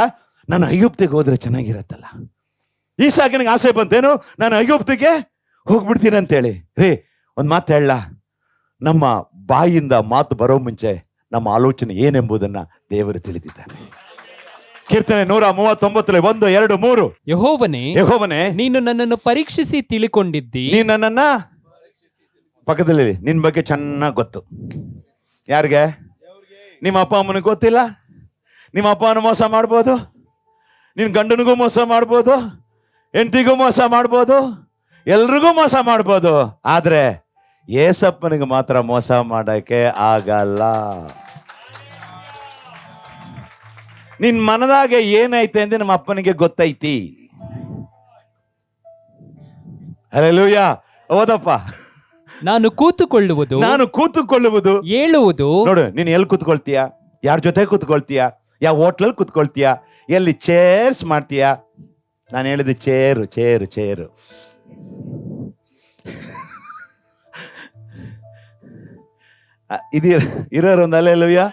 ನಾನು ಐಗುಪ್ತಿಗೆ ಹೋದ್ರೆ ಚೆನ್ನಾಗಿರತ್ತಲ್ಲ. ಈಸಾಕನಿಗೆ ಆಸೆ ಬಂತೇನು, ನಾನು ಐಗುಪ್ತಿಗೆ ಹೋಗ್ಬಿಡ್ತೀನಿ ಅಂತೇಳಿ. ರೀ, ಒಂದು ಮಾತು ಹೇಳ, ನಮ್ಮ ಬಾಯಿಂದ ಮಾತು ಬರೋ ಮುಂಚೆ ನಮ್ಮ ಆಲೋಚನೆ ಏನೆಂಬುದನ್ನ ದೇವರು ತಿಳಿದಿದ್ದಾನೆ. ಕೀರ್ತನೆ 139 1 2 3. ಯೆಹೋವನೇ, ನೀನು ನನ್ನನ್ನು ಪರೀಕ್ಷಿಸಿ ತಿಳ್ಕೊಂಡಿದ್ದಿ. ನೀನು ನನ್ನನ್ನ ಪಕ್ಕದಲ್ಲಿ, ನಿನ್ ಬಗ್ಗೆ ಚೆನ್ನಾಗಿ ಗೊತ್ತು. ಯಾರಿಗೆ? ನಿಮ್ಮ ಅಪ್ಪ ಅಮ್ಮನಿಗೆ ಗೊತ್ತಿಲ್ಲ? ನಿಮ್ಮ ಅಪ್ಪನ ಮೋಸ ಮಾಡ್ಬೋದು, ನಿನ್ನ ಗಂಡನಿಗೂ ಮೋಸ ಮಾಡ್ಬೋದು, ಹೆಂಡತಿಗೂ ಮೋಸ ಮಾಡ್ಬೋದು, ಎಲ್ರಿಗೂ ಮೋಸ ಮಾಡ್ಬೋದು. ಆದ್ರೆ ಏಸಪ್ಪನಿಗೆ ಮಾತ್ರ ಮೋಸ ಮಾಡಕ್ಕೆ ಆಗಲ್ಲ. ನಿನ್ ಮನದಾಗೆ ಏನೈತೆ ಅಂದ್ರೆ ನಮ್ಮ ಅಪ್ಪನಿಗೆ ಗೊತ್ತೈತಿ. ಹಲ್ಲೆಲೂಯಾ. ಓದಪ್ಪ. ನಾನು ಕೂತುಕೊಳ್ಳುವುದು ಏಳುವುದು. ನೋಡು, ನೀನು ಎಲ್ಲಿ ಕೂತ್ಕೊಳ್ತೀಯ, ಯಾರ ಜೊತೆ ಕೂತ್ಕೊಳ್ತೀಯ, ಯಾವ ಹೋಟ್ಲಲ್ಲಿ ಕೂತ್ಕೊಳ್ತೀಯ, ಎಲ್ಲಿ ಚೇರ್ಸ್ ಮಾಡ್ತೀಯ. ನಾನು ಹೇಳಿದ ಚೇರು ಚೇರು ಚೇರು. ಇದು ಇರೋರು ಒಂದು ಹಲ್ಲೆಲೂಯಾ,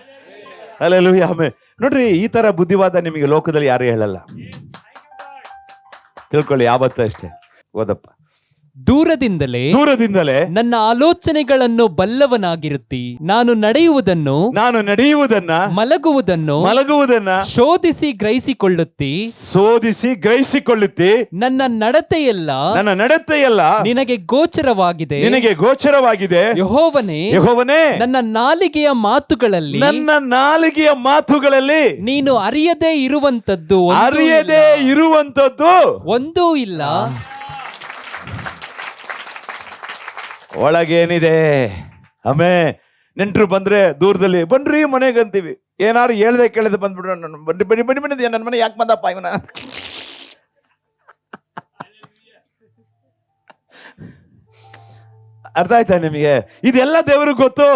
ಹಲ್ಲೆಲೂಯಾ. ನೋಡ್ರಿ, ಈ ತರ ಬುದ್ಧಿವಾದ ನಿಮಗೆ ಲೋಕದಲ್ಲಿ ಯಾರು ಹೇಳಲ್ಲ. ತಿಳ್ಕೊಳ್ಳಿ ಯಾವತ್ತೂ ಅಷ್ಟೇ. ಓದಪ್ಪ. ದೂರದಿಂದಲೇ ನನ್ನ ಆಲೋಚನೆಗಳನ್ನು ಬಲ್ಲವನಾಗಿರುತ್ತಿ, ನಾನು ನಡೆಯುವುದನ್ನು ಮಲಗುವುದನ್ನ ಶೋಧಿಸಿ ಗ್ರಹಿಸಿಕೊಳ್ಳುತ್ತಿ. ನನ್ನ ನಡತೆಯಲ್ಲ ನಿನಗೆ ಗೋಚರವಾಗಿದೆ. ಯೆಹೋವನೇ, ನನ್ನ ನಾಲಿಗೆಯ ಮಾತುಗಳಲ್ಲಿ ನೀನು ಅರಿಯದೇ ಇರುವಂತದ್ದು ಒಂದೂ ಇಲ್ಲ. ಒಳಗೇನಿದೆ. ನೆಂಟರು ಬಂದ್ರೆ ದೂರದಲ್ಲಿ ಬನ್ರಿ ಮನೆಗೆ ಅಂತೀವಿ. ಏನಾರು ಹೇಳ್ದೆ ಕೇಳದೆ ಬಂದ್ಬಿಡ್ರು, ಬನ್ನಿ ಬನ್ನಿ ಬನ್ನಿ ನನ್ನ ಮನೆ ಯಾಕೆ ಬಂದಪ್ಪ ಇವನ. ಅರ್ಥ ಆಯ್ತಾ ನಿಮಗೆ? ಇದೆಲ್ಲ ದೇವ್ರಿಗೆ ಗೊತ್ತು.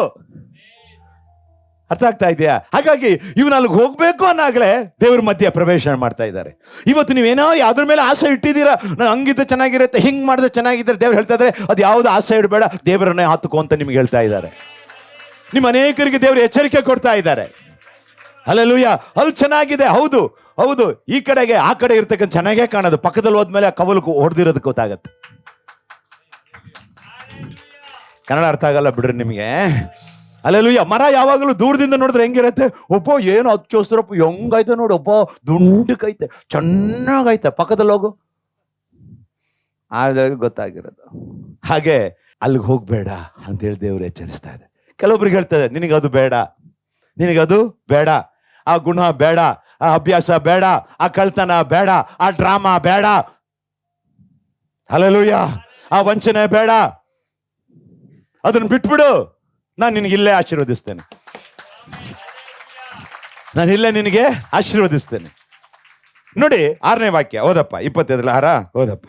ಅರ್ಥ ಆಗ್ತಾ ಇದೆಯಾ? ಹಾಗಾಗಿ ಇವನು ಅಲ್ಲಿಗೆ ಹೋಗ್ಬೇಕು ಅನ್ನಾಗಲೇ ದೇವ್ರ ಮಧ್ಯೆ ಪ್ರವೇಶ ಮಾಡ್ತಾ ಇದ್ದಾರೆ. ಇವತ್ತು ನೀವೇನೋ ಯಾವ್ದ್ರ ಮೇಲೆ ಆಸೆ ಇಟ್ಟಿದ್ದೀರಾ, ನಾನು ಹಂಗಿದ್ರೆ ಚೆನ್ನಾಗಿರುತ್ತೆ, ಹಿಂಗ್ ಮಾಡಿದ್ರೆ ಚೆನ್ನಾಗಿದ್ರೆ ದೇವ್ರು ಹೇಳ್ತಾ ಇದ್ದಾರೆ ಅದು ಯಾವ್ದು ಆಸೆ ಇಡಬೇಡ, ದೇವರನ್ನೇ ಹತ್ತುಕೋ ಅಂತ ನಿಮ್ಗೆ ಹೇಳ್ತಾ ಇದ್ದಾರೆ. ನಿಮ್ಮ ಅನೇಕರಿಗೆ ದೇವರು ಎಚ್ಚರಿಕೆ ಕೊಡ್ತಾ ಇದ್ದಾರೆ. ಹಲ್ಲೆಲೂಯಾ. ಅಲ್ಲಿ ಚೆನ್ನಾಗಿದೆ, ಹೌದು ಹೌದು, ಈ ಕಡೆಗೆ ಆ ಕಡೆ ಇರ್ತಕ್ಕಂಥ ಚೆನ್ನಾಗೇ ಕಾಣೋದು, ಪಕ್ಕದಲ್ಲಿ ಹೋದ್ಮೇಲೆ ಆ ಕವಲು ಹೊಡೆದಿರೋದಕ್ಕೆ ಗೊತ್ತಾಗತ್ತೆ. ಕನ್ನಡ ಅರ್ಥ ಆಗಲ್ಲ ಬಿಡ್ರಿ ನಿಮಗೆ. ಹಲ್ಲೆಲೂಯಾ. ಮರ ಯಾವಾಗಲೂ ದೂರದಿಂದ ನೋಡಿದ್ರೆ ಹೆಂಗಿರತ್ತೆ, ಒಬ್ಬ ಏನು ಹಚ್ಚೋಸ್ರಪ್ಪ ಹೆಂಗೈತೆ ನೋಡಿ, ಒಬ್ಬ ದುಂಡಕೈತೆ ಚೆನ್ನಾಗೈತೆ, ಪಕ್ಕದಲ್ಲಿ ಹೋಗು ಆಗ ಗೊತ್ತಾಗಿರೋದು. ಹಾಗೆ ಅಲ್ಲಿಗೆ ಹೋಗ್ಬೇಡ ಅಂತೇಳಿ ದೇವ್ರು ಎಚ್ಚರಿಸ್ತಾ ಇದೆ. ಕೆಲವೊಬ್ರಿಗೆ ಹೇಳ್ತದೆ ನಿನಗದು ಬೇಡ, ಆ ಗುಣ ಬೇಡ, ಆ ಅಭ್ಯಾಸ ಬೇಡ, ಆ ಕಳ್ತನ ಬೇಡ, ಆ ಡ್ರಾಮಾ ಬೇಡ, ಹಲ್ಲೆಲೂಯಾ, ಆ ವಂಚನೆ ಬೇಡ, ಅದನ್ನ ಬಿಟ್ಬಿಡು, ನಾನು ನಿನಗೆ ಇಲ್ಲೇ ಆಶೀರ್ವದಿಸ್ತೇನೆ, ನಾನು ಇಲ್ಲೇ ನಿನಗೆ ಆಶೀರ್ವದಿಸ್ತೇನೆ. ನೋಡಿ 6ನೇ ವಾಕ್ಯ ಓದಪ್ಪ, 25 ಓದಪ್ಪ.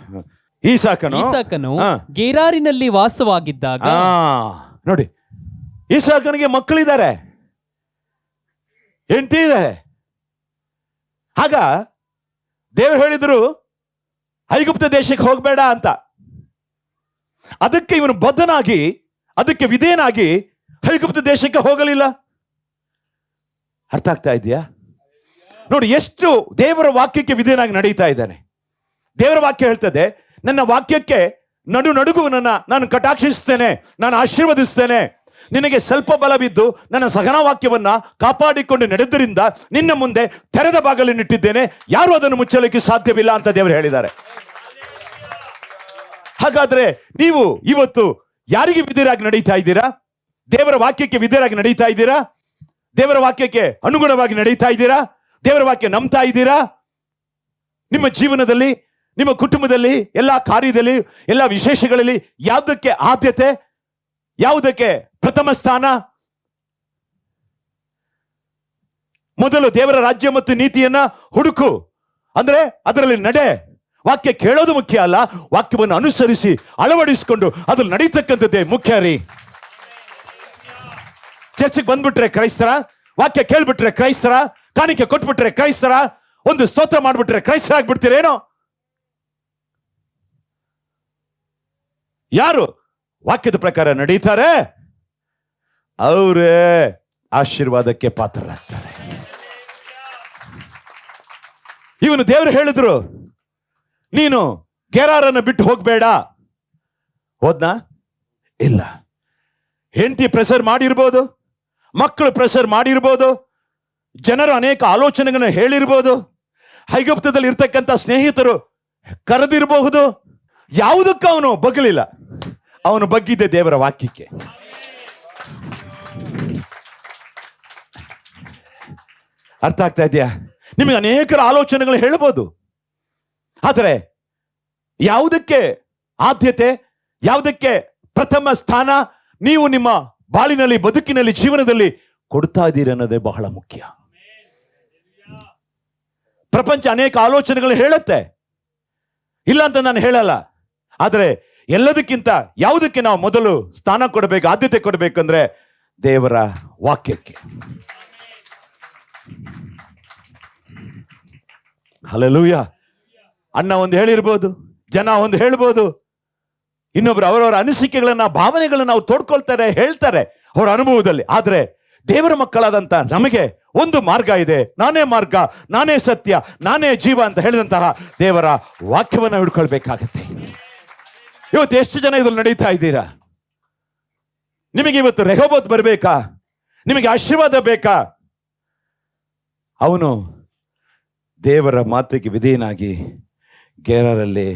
ಈಸಾಕನು ಗೆರಾರಿನಲ್ಲಿ ವಾಸವಾಗಿದ್ದಾಗ, ನೋಡಿ ಈಸಾಕನಿಗೆ ಮಕ್ಕಳಿದ್ದಾರೆ, ಹೆಂಡತಿ ಇದೆ. ಆಗ ದೇವರು ಹೇಳಿದ್ರು ಐಗುಪ್ತ ದೇಶಕ್ಕೆ ಹೋಗಬೇಡ ಅಂತ. ಅದಕ್ಕೆ ಇವನು ಬದ್ಧನಾಗಿ, ಅದಕ್ಕೆ ವಿಧೇಯನಾಗಿ ಐಗುಪ್ತ ದೇಶಕ್ಕೆ ಹೋಗಲಿಲ್ಲ. ಅರ್ಥ ಆಗ್ತಾ ಇದೆಯಾ? ನೋಡಿ ಎಷ್ಟು ದೇವರ ವಾಕ್ಯಕ್ಕೆ ವಿಧೇಯನಾಗಿ ನಡೀತಾ ಇದ್ದಾನೆ. ದೇವರ ವಾಕ್ಯ ಹೇಳ್ತದೆ, ನನ್ನ ವಾಕ್ಯಕ್ಕೆ ನಡುಗುವನನ್ನ ನಾನು ಕಟಾಕ್ಷಿಸ್ತೇನೆ, ನಾನು ಆಶೀರ್ವದಿಸ್ತೇನೆ. ನಿನಗೆ ಸ್ವಲ್ಪ ಬಲ ಬಿದ್ದು ನನ್ನ ಸಹನ ವಾಕ್ಯವನ್ನ ಕಾಪಾಡಿಕೊಂಡು ನಡೆದ್ದರಿಂದ ನಿನ್ನ ಮುಂದೆ ತೆರೆದ ಬಾಗಿಲನ್ನಿಟ್ಟಿದ್ದೇನೆ, ಯಾರು ಅದನ್ನು ಮುಚ್ಚಲಿಕ್ಕೆ ಸಾಧ್ಯವಿಲ್ಲ ಅಂತ ದೇವರು ಹೇಳಿದ್ದಾರೆ. ಹಾಗಾದ್ರೆ ನೀವು ಇವತ್ತು ಯಾರಿಗೆ ವಿಧೇಯರಾಗಿ ನಡೀತಾ ಇದ್ದೀರಾ? ದೇವರ ವಾಕ್ಯಕ್ಕೆ ವಿಧೇಯರಾಗಿ ನಡೀತಾ ಇದ್ದೀರಾ? ದೇವರ ವಾಕ್ಯಕ್ಕೆ ಅನುಗುಣವಾಗಿ ನಡೀತಾ ಇದ್ದೀರಾ? ದೇವರ ವಾಕ್ಯ ನಂಬ್ತಾ ಇದ್ದೀರಾ? ನಿಮ್ಮ ಜೀವನದಲ್ಲಿ, ನಿಮ್ಮ ಕುಟುಂಬದಲ್ಲಿ, ಎಲ್ಲ ಕಾರ್ಯದಲ್ಲಿ, ಎಲ್ಲ ವಿಶೇಷಗಳಲ್ಲಿ ಯಾವುದಕ್ಕೆ ಆದ್ಯತೆ, ಯಾವುದಕ್ಕೆ ಪ್ರಥಮ ಸ್ಥಾನ? ಮೊದಲು ದೇವರ ರಾಜ್ಯ ಮತ್ತು ನೀತಿಯನ್ನ ಹುಡುಕು, ಅಂದ್ರೆ ಅದರಲ್ಲಿ ನಡೆ. ವಾಕ್ಯ ಕೇಳೋದು ಮುಖ್ಯ ಅಲ್ಲ, ವಾಕ್ಯವನ್ನು ಅನುಸರಿಸಿ ಅಳವಡಿಸಿಕೊಂಡು ಅದ್ರಲ್ಲಿ ನಡೀತಕ್ಕಂಥದ್ದೇ ಮುಖ್ಯ ರೀ. ಚರ್ಚಿಗೆ ಬಂದ್ಬಿಟ್ರೆ ಕ್ರೈಸ್ತರ, ವಾಕ್ಯ ಕೇಳ್ಬಿಟ್ರೆ ಕ್ರೈಸ್ತರ, ಕಾಣಿಕೆ ಕೊಟ್ಬಿಟ್ರೆ ಕ್ರೈಸ್ತರ, ಒಂದು ಸ್ತೋತ್ರ ಮಾಡ್ಬಿಟ್ರೆ ಕ್ರೈಸ್ತರ ಆಗ್ಬಿಡ್ತೀರೇನೋ? ಯಾರು ವಾಕ್ಯದ ಪ್ರಕಾರ ನಡೀತಾರೆ ಅವರೇ ಆಶೀರ್ವಾದಕ್ಕೆ ಪಾತ್ರರಾಗ್ತಾರೆ. ಇವನು ದೇವರು ಹೇಳಿದ್ರು, ನೀನು ಗೆರಾರನ್ನು ಬಿಟ್ಟು ಹೋಗ್ಬೇಡ. ಹೋದ್ನಾ? ಇಲ್ಲ. ಹೆಂಡತಿ ಪ್ರೆಸರ್ ಮಾಡಿರ್ಬೋದು, ಮಕ್ಕಳು ಪ್ರೆಸರ್ ಮಾಡಿರ್ಬೋದು, ಜನರು ಅನೇಕ ಆಲೋಚನೆಗಳನ್ನು ಹೇಳಿರ್ಬೋದು, ಐಗುಪ್ತದಲ್ಲಿ ಇರ್ತಕ್ಕಂಥ ಸ್ನೇಹಿತರು ಕರೆದಿರಬಹುದು. ಯಾವುದಕ್ಕೂ ಅವನು ಬಗ್ಗಲಿಲ್ಲ, ಅವನು ಬಗ್ಗಿದ್ದೆ ದೇವರ ವಾಕ್ಯಕ್ಕೆ. ಅರ್ಥ ಆಗ್ತಾ ಇದೆಯಾ? ನಿಮಗೆ ಅನೇಕರ ಆಲೋಚನೆಗಳು ಹೇಳ್ಬೋದು, ಆದರೆ ಯಾವುದಕ್ಕೆ ಆದ್ಯತೆ, ಯಾವುದಕ್ಕೆ ಪ್ರಥಮ ಸ್ಥಾನ, ನೀವು ನಿಮ್ಮ ಬಾಳಿನಲ್ಲಿ, ಬದುಕಿನಲ್ಲಿ, ಜೀವನದಲ್ಲಿ ಕೊಡ್ತಾ ಇದ್ದೀರಿ ಅನ್ನೋದೇ ಬಹಳ ಮುಖ್ಯ. ಪ್ರಪಂಚ ಅನೇಕ ಆಲೋಚನೆಗಳು ಹೇಳುತ್ತೆ, ಇಲ್ಲ ಅಂತ ನಾನು ಹೇಳಲ್ಲ. ಆದರೆ ಎಲ್ಲದಕ್ಕಿಂತ ಯಾವುದಕ್ಕೆ ನಾವು ಮೊದಲು ಸ್ಥಾನ ಕೊಡಬೇಕು, ಆದ್ಯತೆ ಕೊಡಬೇಕಂದ್ರೆ ದೇವರ ವಾಕ್ಯಕ್ಕೆ. ಹಲ್ಲೆಲೂಯ. ಅಣ್ಣ ಒಂದು ಹೇಳಿರ್ಬೋದು, ಜನ ಒಂದು ಹೇಳ್ಬೋದು, ಇನ್ನೊಬ್ರು ಅವರವರ ಅನಿಸಿಕೆಗಳನ್ನ, ಭಾವನೆಗಳನ್ನ ನಾವು ತೋಡ್ಕೊಳ್ತಾರೆ, ಹೇಳ್ತಾರೆ ಅವರ ಅನುಭವದಲ್ಲಿ. ಆದ್ರೆ ದೇವರ ಮಕ್ಕಳಾದಂತ ನಮಗೆ ಒಂದು ಮಾರ್ಗ ಇದೆ, ನಾನೇ ಮಾರ್ಗ, ನಾನೇ ಸತ್ಯ, ನಾನೇ ಜೀವ ಅಂತ ಹೇಳಿದಂತಹ ದೇವರ ವಾಕ್ಯವನ್ನ ಹಿಡ್ಕೊಳ್ಬೇಕಾಗತ್ತೆ. ಇವತ್ತು ಎಷ್ಟು ಜನ ಇದ್ರಲ್ಲಿ ನಡೀತಾ ಇದ್ದೀರಾ? ನಿಮಗೆ ಇವತ್ತು ರೆಹೋಬೋತ್ ಬರಬೇಕಾ? ನಿಮಗೆ ಆಶೀರ್ವಾದ ಬೇಕಾ? ಅವನು ದೇವರ ಮಾತಿಗೆ ವಿಧೇಯನಾಗಿ ಗೆರಾರಲ್ಲಿ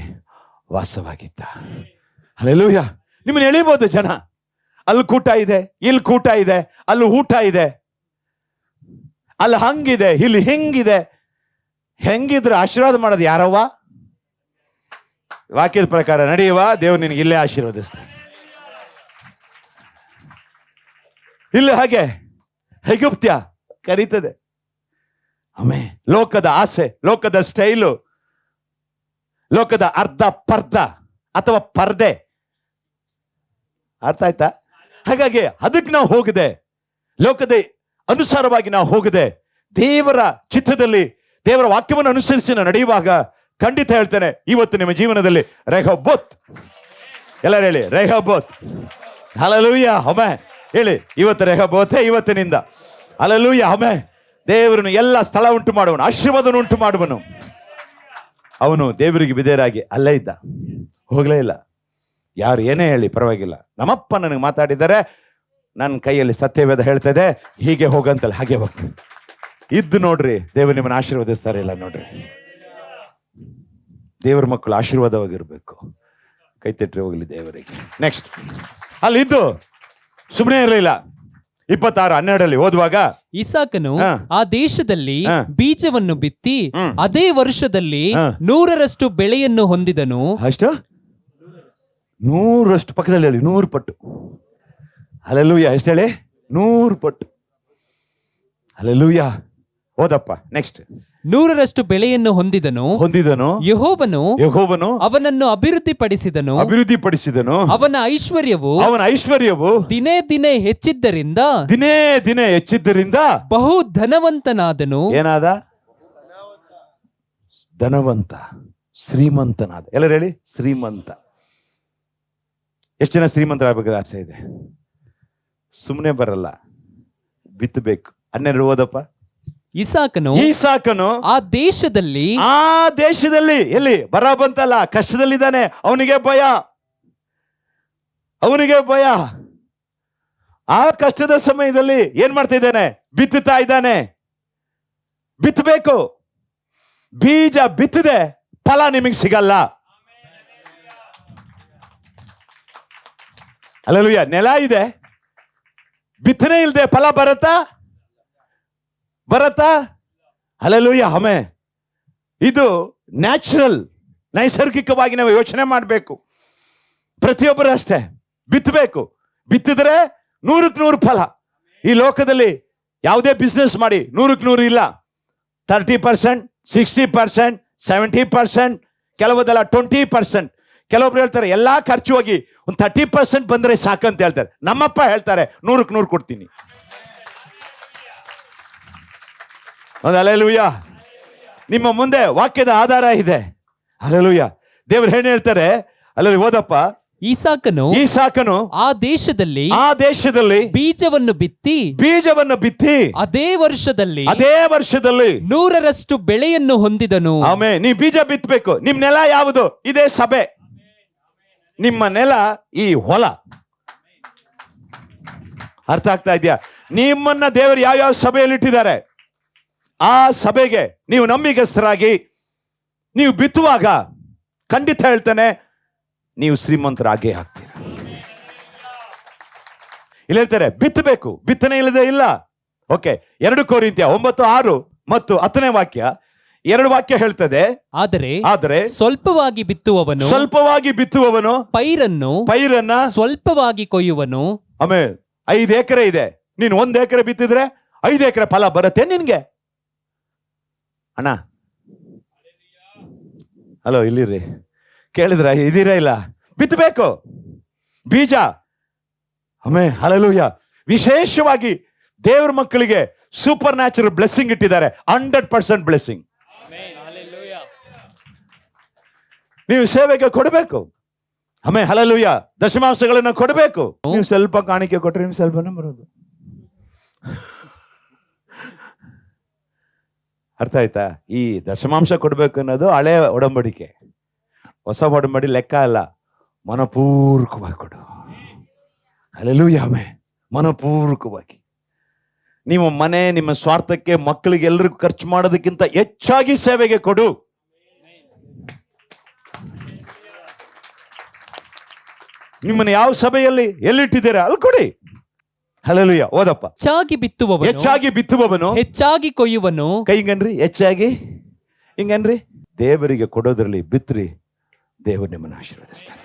ವಾಸವಾಗಿದ್ದ. ಹಲ್ಲೆಲೂಯ. ನಿಮ್ಮನ್ನು ಎಳಿಬಹುದು ಜನ, ಅಲ್ಲಿ ಕೂಟ ಇದೆ, ಇಲ್ಲಿ ಕೂಟ ಇದೆ, ಅಲ್ಲಿ ಊಟ ಇದೆ, ಅಲ್ಲಿ ಹಂಗಿದೆ, ಇಲ್ಲಿ ಹಿಂಗಿದೆ. ಹೆಂಗಿದ್ರೆ ಆಶೀರ್ವಾದ ಮಾಡೋದು ಯಾರವ್ವ? ವಾಕ್ಯದ ಪ್ರಕಾರ ನಡೆಯುವ, ದೇವರು ನಿನಗೆ ಇಲ್ಲೇ ಆಶೀರ್ವದಿಸ್ತಾನೆ. ಇಲ್ಲಿ ಹಾಗೆ ಐಗುಪ್ತ್ಯ ಕರೀತದೆ. ಆಮೇಲೆ ಲೋಕದ ಆಸೆ, ಲೋಕದ ಸ್ಟೈಲು, ಲೋಕದ ಅರ್ಧ ಪರ್ಧ ಅಥವಾ ಪರ್ದೆ, ಅರ್ಥ ಆಯ್ತಾ? ಹಾಗಾಗಿ ಅದಕ್ಕೆ ನಾವು ಹೋಗದೆ, ಲೋಕದ ಅನುಸಾರವಾಗಿ ನಾವು ಹೋಗದೆ, ದೇವರ ಚಿತ್ತದಲ್ಲಿ ದೇವರ ವಾಕ್ಯವನ್ನು ಅನುಸರಿಸಿ ನಾವು ನಡೆಯುವಾಗ ಖಂಡಿತ ಹೇಳ್ತೇನೆ, ಇವತ್ತು ನಿಮ್ಮ ಜೀವನದಲ್ಲಿ ರೆಹೋಬೋತ್. ಎಲ್ಲರೂ ಹೇಳಿ ರೆಹೋಬೋತ್. ಹಲ್ಲೆಲೂಯಾ. ಆಮೆನ್. ಹೇಳಿ, ಇವತ್ತು ರೆಹೋಬೋತೆ ಇವತ್ತಿನಿಂದ. ಹಲ್ಲೆಲೂಯಾ. ಆಮೆನ್. ದೇವರನ್ನು ಎಲ್ಲ ಸ್ಥಳ ಉಂಟು ಮಾಡುವನು, ಆಶೀರ್ವಾದವನ್ನು ಉಂಟು ಮಾಡುವನು. ಅವನು ದೇವರಿಗೆ ವಿಧೇಯರಾಗಿ ಅಲ್ಲೇ ಇದ್ದ, ಹೋಗಲೇ ಇಲ್ಲ. ಯಾರು ಏನೇ ಹೇಳಿ ಪರವಾಗಿಲ್ಲ, ನಮ್ಮಪ್ಪ ನನಗೆ ಮಾತಾಡಿದ್ದಾರೆ, ನನ್ನ ಕೈಯಲ್ಲಿ ಸತ್ಯವೇದ ಹೇಳ್ತದೆ, ಹೀಗೆ ಹೋಗಂತಲ್ಲ, ಹಾಗೆ ಹೋಗ್ತದೆ. ಇದ್ದು ನೋಡ್ರಿ, ದೇವರು ನಿಮ್ಮನ್ನು ಆಶೀರ್ವದಿಸ್ತಾರೆ. ಇಲ್ಲ ನೋಡ್ರಿ, ದೇವರ ಮಕ್ಕಳು ಆಶೀರ್ವಾದವಾಗಿರ್ಬೇಕು. ಕೈ ತಟ್ಟಿ ಹೋಗಲಿ ದೇವರಿಗೆ. ನೆಕ್ಸ್ಟ್, ಅಲ್ಲಿದ್ದು ಸುಮ್ಮನೆ ಇರಲಿಲ್ಲ. 26:12 ಓದುವಾಗ, ಇಸಾಕನು ಆ ದೇಶದಲ್ಲಿ ಬೀಜವನ್ನು ಬಿತ್ತಿ ಅದೇ ವರ್ಷದಲ್ಲಿ 100ರಷ್ಟು ಬೆಳೆಯನ್ನು ಹೊಂದಿದನು. ಅಷ್ಟು 100ರಷ್ಟು, ಪಕ್ಕದಲ್ಲಿ ಹೇಳಿ 100 ಪಟ್ಟು. ಹಲ್ಲೆಲೂಯಾ. ಎಷ್ಟು ಹೇಳಿ? 100 ಪಟ್ಟು. ಹಲ್ಲೆಲೂಯಾ. ಓದಪ್ಪ ನೆಕ್ಸ್ಟ್. 100ರಷ್ಟು ಬೆಳೆಯನ್ನು ಹೊಂದಿದನು. ಯೆಹೋವನು ಅವನನ್ನು ಅಭಿವೃದ್ಧಿಪಡಿಸಿದನು. ಅವನ ಐಶ್ವರ್ಯವು ದಿನೇ ದಿನೇ ಹೆಚ್ಚಿದ್ದರಿಂದ ಬಹು ಧನವಂತನಾದನು. ಏನಾದ? ಧನವಂತ, ಶ್ರೀಮಂತನಾದ. ಎಲ್ಲರೂ ಹೇಳಿ ಶ್ರೀಮಂತ. ಎಷ್ಟು ಜನ ಶ್ರೀಮಂತರಾಗಬೇಕಾದ ಆಸೆ ಇದೆ? ಸುಮ್ಮನೆ ಬರಲ್ಲ, ಬಿತ್ತಬೇಕು. 12 ಓದಪ್ಪ. ಇಸಾಕನು ಆ ದೇಶದಲ್ಲಿ ಎಲ್ಲಿ ಬರ ಬಂತಲ್ಲ, ಕಷ್ಟದಲ್ಲಿದ್ದಾನೆ, ಅವನಿಗೆ ಭಯ. ಆ ಕಷ್ಟದ ಸಮಯದಲ್ಲಿ ಏನ್ ಮಾಡ್ತಾ ಇದ್ದಾನೆ? ಬಿತ್ತುತ್ತಾ ಇದ್ದಾನೆ. ಬಿತ್ತಬೇಕು. ಬೀಜ ಬಿತ್ತದೆ, ಫಲ ನಿಮಗೆ ಸಿಗಲ್ಲ. ಹಲ್ಲೆಲೂಯಾ. ನೆಲ ಇದೆ, ಬಿತ್ತನೆ ಇಲ್ಲದೆ ಫಲ ಬರತ್ತಾ? ಹಲ್ಲೆಲೂಯಾ. ಆಮೆನ್. ಇದು ನ್ಯಾಚುರಲ್, ನೈಸರ್ಗಿಕವಾಗಿ ನಾವು ಯೋಚನೆ ಮಾಡಬೇಕು. ಪ್ರತಿಯೊಬ್ಬರು ಅಷ್ಟೇ, ಬಿತ್ತಬೇಕು. ಬಿತ್ತಿದ್ರೆ 100ಕ್ಕೆ 100 ಫಲ. ಈ ಲೋಕದಲ್ಲಿ ಯಾವುದೇ ಬಿಸ್ನೆಸ್ ಮಾಡಿ 100ಕ್ಕೆ 100 ಇಲ್ಲ. 30%, 60%, 70%, ಕೆಲವುದೆಲ್ಲ 20%. ಕೆಲವೊಬ್ರು ಹೇಳ್ತಾರೆ ಎಲ್ಲಾ ಖರ್ಚು ಹೋಗಿ ಒಂದು 30% ಬಂದ್ರೆ ಸಾಕಂತ ಹೇಳ್ತಾರೆ. ನಮ್ಮಪ್ಪ ಹೇಳ್ತಾರೆ 100ಕ್ಕೆ 100 ಕೊಡ್ತೀನಿ. ಹಲ್ಲೆಲೂಯಾ. ನಿಮ್ಮ ಮುಂದೆ ವಾಕ್ಯದ ಆಧಾರ ಇದೆ. ಹಲ್ಲೆಲೂಯಾ. ದೇವರು ಏನು ಹೇಳ್ತಾರೆ? ಅಲ್ಲಿ ಓದಪ್ಪ. ಇಸಾಕನು ಆ ದೇಶದಲ್ಲಿ ಬೀಜವನ್ನು ಬಿತ್ತಿ ಅದೇ ವರ್ಷದಲ್ಲಿ 100ರಷ್ಟು ಬೆಳೆಯನ್ನು ಹೊಂದಿದನು. ಆಮೆನ್. ನೀವು ಬೀಜ ಬಿತ್ತಬೇಕು. ನಿಮ್ ನೆಲ ಯಾವುದು? ಇದೇ ಸಭೆ. ನಿಮ್ಮ ನೆಲ ಈ ಹೊಲ. ಅರ್ಥ ಆಗ್ತಾ ಇದೆಯಾ? ನಿಮ್ಮನ್ನ ದೇವರು ಯಾವ ಸಭೆಯಲ್ಲಿ ಇಟ್ಟಿದ್ದಾರೆ, ಆ ಸಭೆಗೆ ನೀವು ನಂಬಿಗಸ್ತರಾಗಿ ನೀವು ಬಿತ್ತುವಾಗ ಖಂಡಿತ ಹೇಳ್ತಾನೆ, ನೀವು ಶ್ರೀಮಂತರಾಗೇ ಆಗ್ತೀರ. ಇಲ್ಲಿ ಹೇಳ್ತಾರೆ ಬಿತ್ತಬೇಕು, ಬಿತ್ತನೆ ಇಲ್ಲದೆ ಇಲ್ಲ. ಓಕೆ. 2 ಕೊರಿಂಥ್ಯ 9:6 ಮತ್ತು 10ನೇ ವಾಕ್ಯ, 2 ವಾಕ್ಯ ಹೇಳ್ತದೆ. ಆದರೆ ಸ್ವಲ್ಪವಾಗಿ ಬಿತ್ತುವವನು ಪೈರನ್ನ ಸ್ವಲ್ಪವಾಗಿ ಕೊಯ್ಯುವನು. ಆಮೇಲೆ 5 ಎಕರೆ ಇದೆ, ನೀನು 1 ಎಕರೆ ಬಿತ್ತಿದ್ರೆ 5 ಎಕರೆ ಫಲ ಬರುತ್ತೆ ನಿನ್ಗೆ. ಅಣ್ಣ ಹಲೋ, ಇಲ್ಲಿರ್ರಿ, ಕೇಳಿದ್ರ? ಇದೀರಾ ಇಲ್ಲ? ಬಿತ್ತಬೇಕು ಬೀಜ. ಆಮೇಲೆ ಹಲ್ಲೆಲೂಯಾ, ವಿಶೇಷವಾಗಿ ದೇವ್ರ ಮಕ್ಕಳಿಗೆ ಸೂಪರ್ ನ್ಯಾಚುರಲ್ ಬ್ಲೆಸ್ಸಿಂಗ್ ಇಟ್ಟಿದ್ದಾರೆ, 100% ಬ್ಲೆಸ್ಸಿಂಗ್. ನೀವು ಸೇವೆಗೆ ಕೊಡಬೇಕು. ಆಮೇಲೆ ಹಲ್ಲೆಲೂಯಾ, ದಶಮಾಂಶಗಳನ್ನ ಕೊಡಬೇಕು. ನೀವು ಸ್ವಲ್ಪ ಕಾಣಿಕೆ ಕೊಟ್ರೆ ನಿಮ್ಗೆ ಸ್ವಲ್ಪನೇ ಬರೋದು. ಅರ್ಥ ಆಯ್ತಾ? ಈ ದಶಮಾಂಶ ಕೊಡ್ಬೇಕು ಅನ್ನೋದು ಹಳೆ ಒಡಂಬಡಿಕೆ. ಹೊಸ ಒಡಂಬಡಿ ಲೆಕ್ಕ ಅಲ್ಲ, ಮನಪೂರ್ವಕವಾಗಿ ಕೊಡು. Hallelujah, amen. ಮನಪೂರ್ವಕವಾಗಿ ನಿಮ್ಮ ಮನೆ, ನಿಮ್ಮ ಸ್ವಾರ್ಥಕ್ಕೆ, ಮಕ್ಕಳಿಗೆ, ಎಲ್ರಿಗೂ ಖರ್ಚು ಮಾಡೋದಕ್ಕಿಂತ ಹೆಚ್ಚಾಗಿ ಸೇವೆಗೆ ಕೊಡು. ನಿಮ್ಮನ್ನು ಯಾವ ಸಭೆಯಲ್ಲಿ ಎಲ್ಲಿಟ್ಟಿದ್ದೀರಾ ಅಲ್ಲಿ ಕೊಡಿ. ಹಲ್ಲೆಲೂಯಾ, ಓದಪ್ಪ. ಹೆಚ್ಚಾಗಿ ಬಿತ್ತುವವನು ಹೆಚ್ಚಾಗಿ ಕೊಯ್ಯುವನು. ಕೈಗನ್ರಿ, ಹೆಚ್ಚಾಗಿ ಹಿಂಗನ್ರಿ. ದೇವರಿಗೆ ಕೊಡೋದ್ರಲ್ಲಿ ಬಿತ್ರಿ, ದೇವರು ನಿಮ್ಮನ್ನು ಆಶೀರ್ವದಿಸ್ತಾರೆ.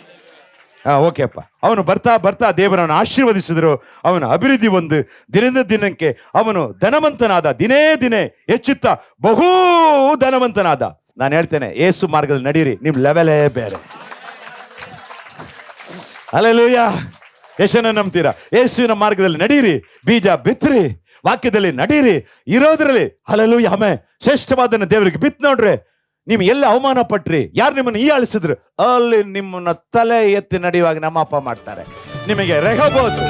ಓಕೆ ಅಪ್ಪ. ಅವನು ಬರ್ತಾ ಬರ್ತಾ ದೇವರನ್ನು ಆಶೀರ್ವದಿಸಿದ್ರು. ಅವನ ಅಭಿವೃದ್ಧಿ ಒಂದು ದಿನದ ದಿನಕ್ಕೆ ಅವನು ಧನವಂತನಾದ, ದಿನೇ ದಿನೇ ಹೆಚ್ಚುತ್ತಾ ಬಹು ಧನವಂತನಾದ. ನಾನು ಹೇಳ್ತೇನೆ, ಯೇಸು ಮಾರ್ಗದಲ್ಲಿ ನಡೀರಿ, ನಿಮ್ ಲೆವೆಲೇ ಬೇರೆ. ಹಲ್ಲೆಲೂಯಾ, ಯೇಸುವನ್ನು ನಂಬ್ತೀರಾ? ಯೇಸುವಿನ ಮಾರ್ಗದಲ್ಲಿ ನಡೀರಿ, ಬೀಜ ಬಿತ್ರಿ, ವಾಕ್ಯದಲ್ಲಿ ನಡೀರಿ, ಇರೋದ್ರಲ್ಲಿ ಹಲ್ಲೆಲೂಯಾ ಆಮೆನ್ ಶ್ರೇಷ್ಠವಾದನ್ನ ದೇವರಿಗೆ ಬಿತ್ ನೋಡ್ರಿ. ನೀವು ಎಲ್ಲಿ ಅವಮಾನ ಪಟ್ರಿ, ಯಾರು ನಿಮ್ಮನ್ನು ಹೀಯಾಳಿಸಿದ್ರು, ಅಲ್ಲಿ ನಿಮ್ಮನ್ನ ತಲೆ ಎತ್ತಿ ನಡೆಯುವಾಗ ನಮ್ಮ ಅಪ್ಪ ಮಾಡ್ತಾರೆ. ನಿಮಗೆ ರೆಹೋಬೋತ್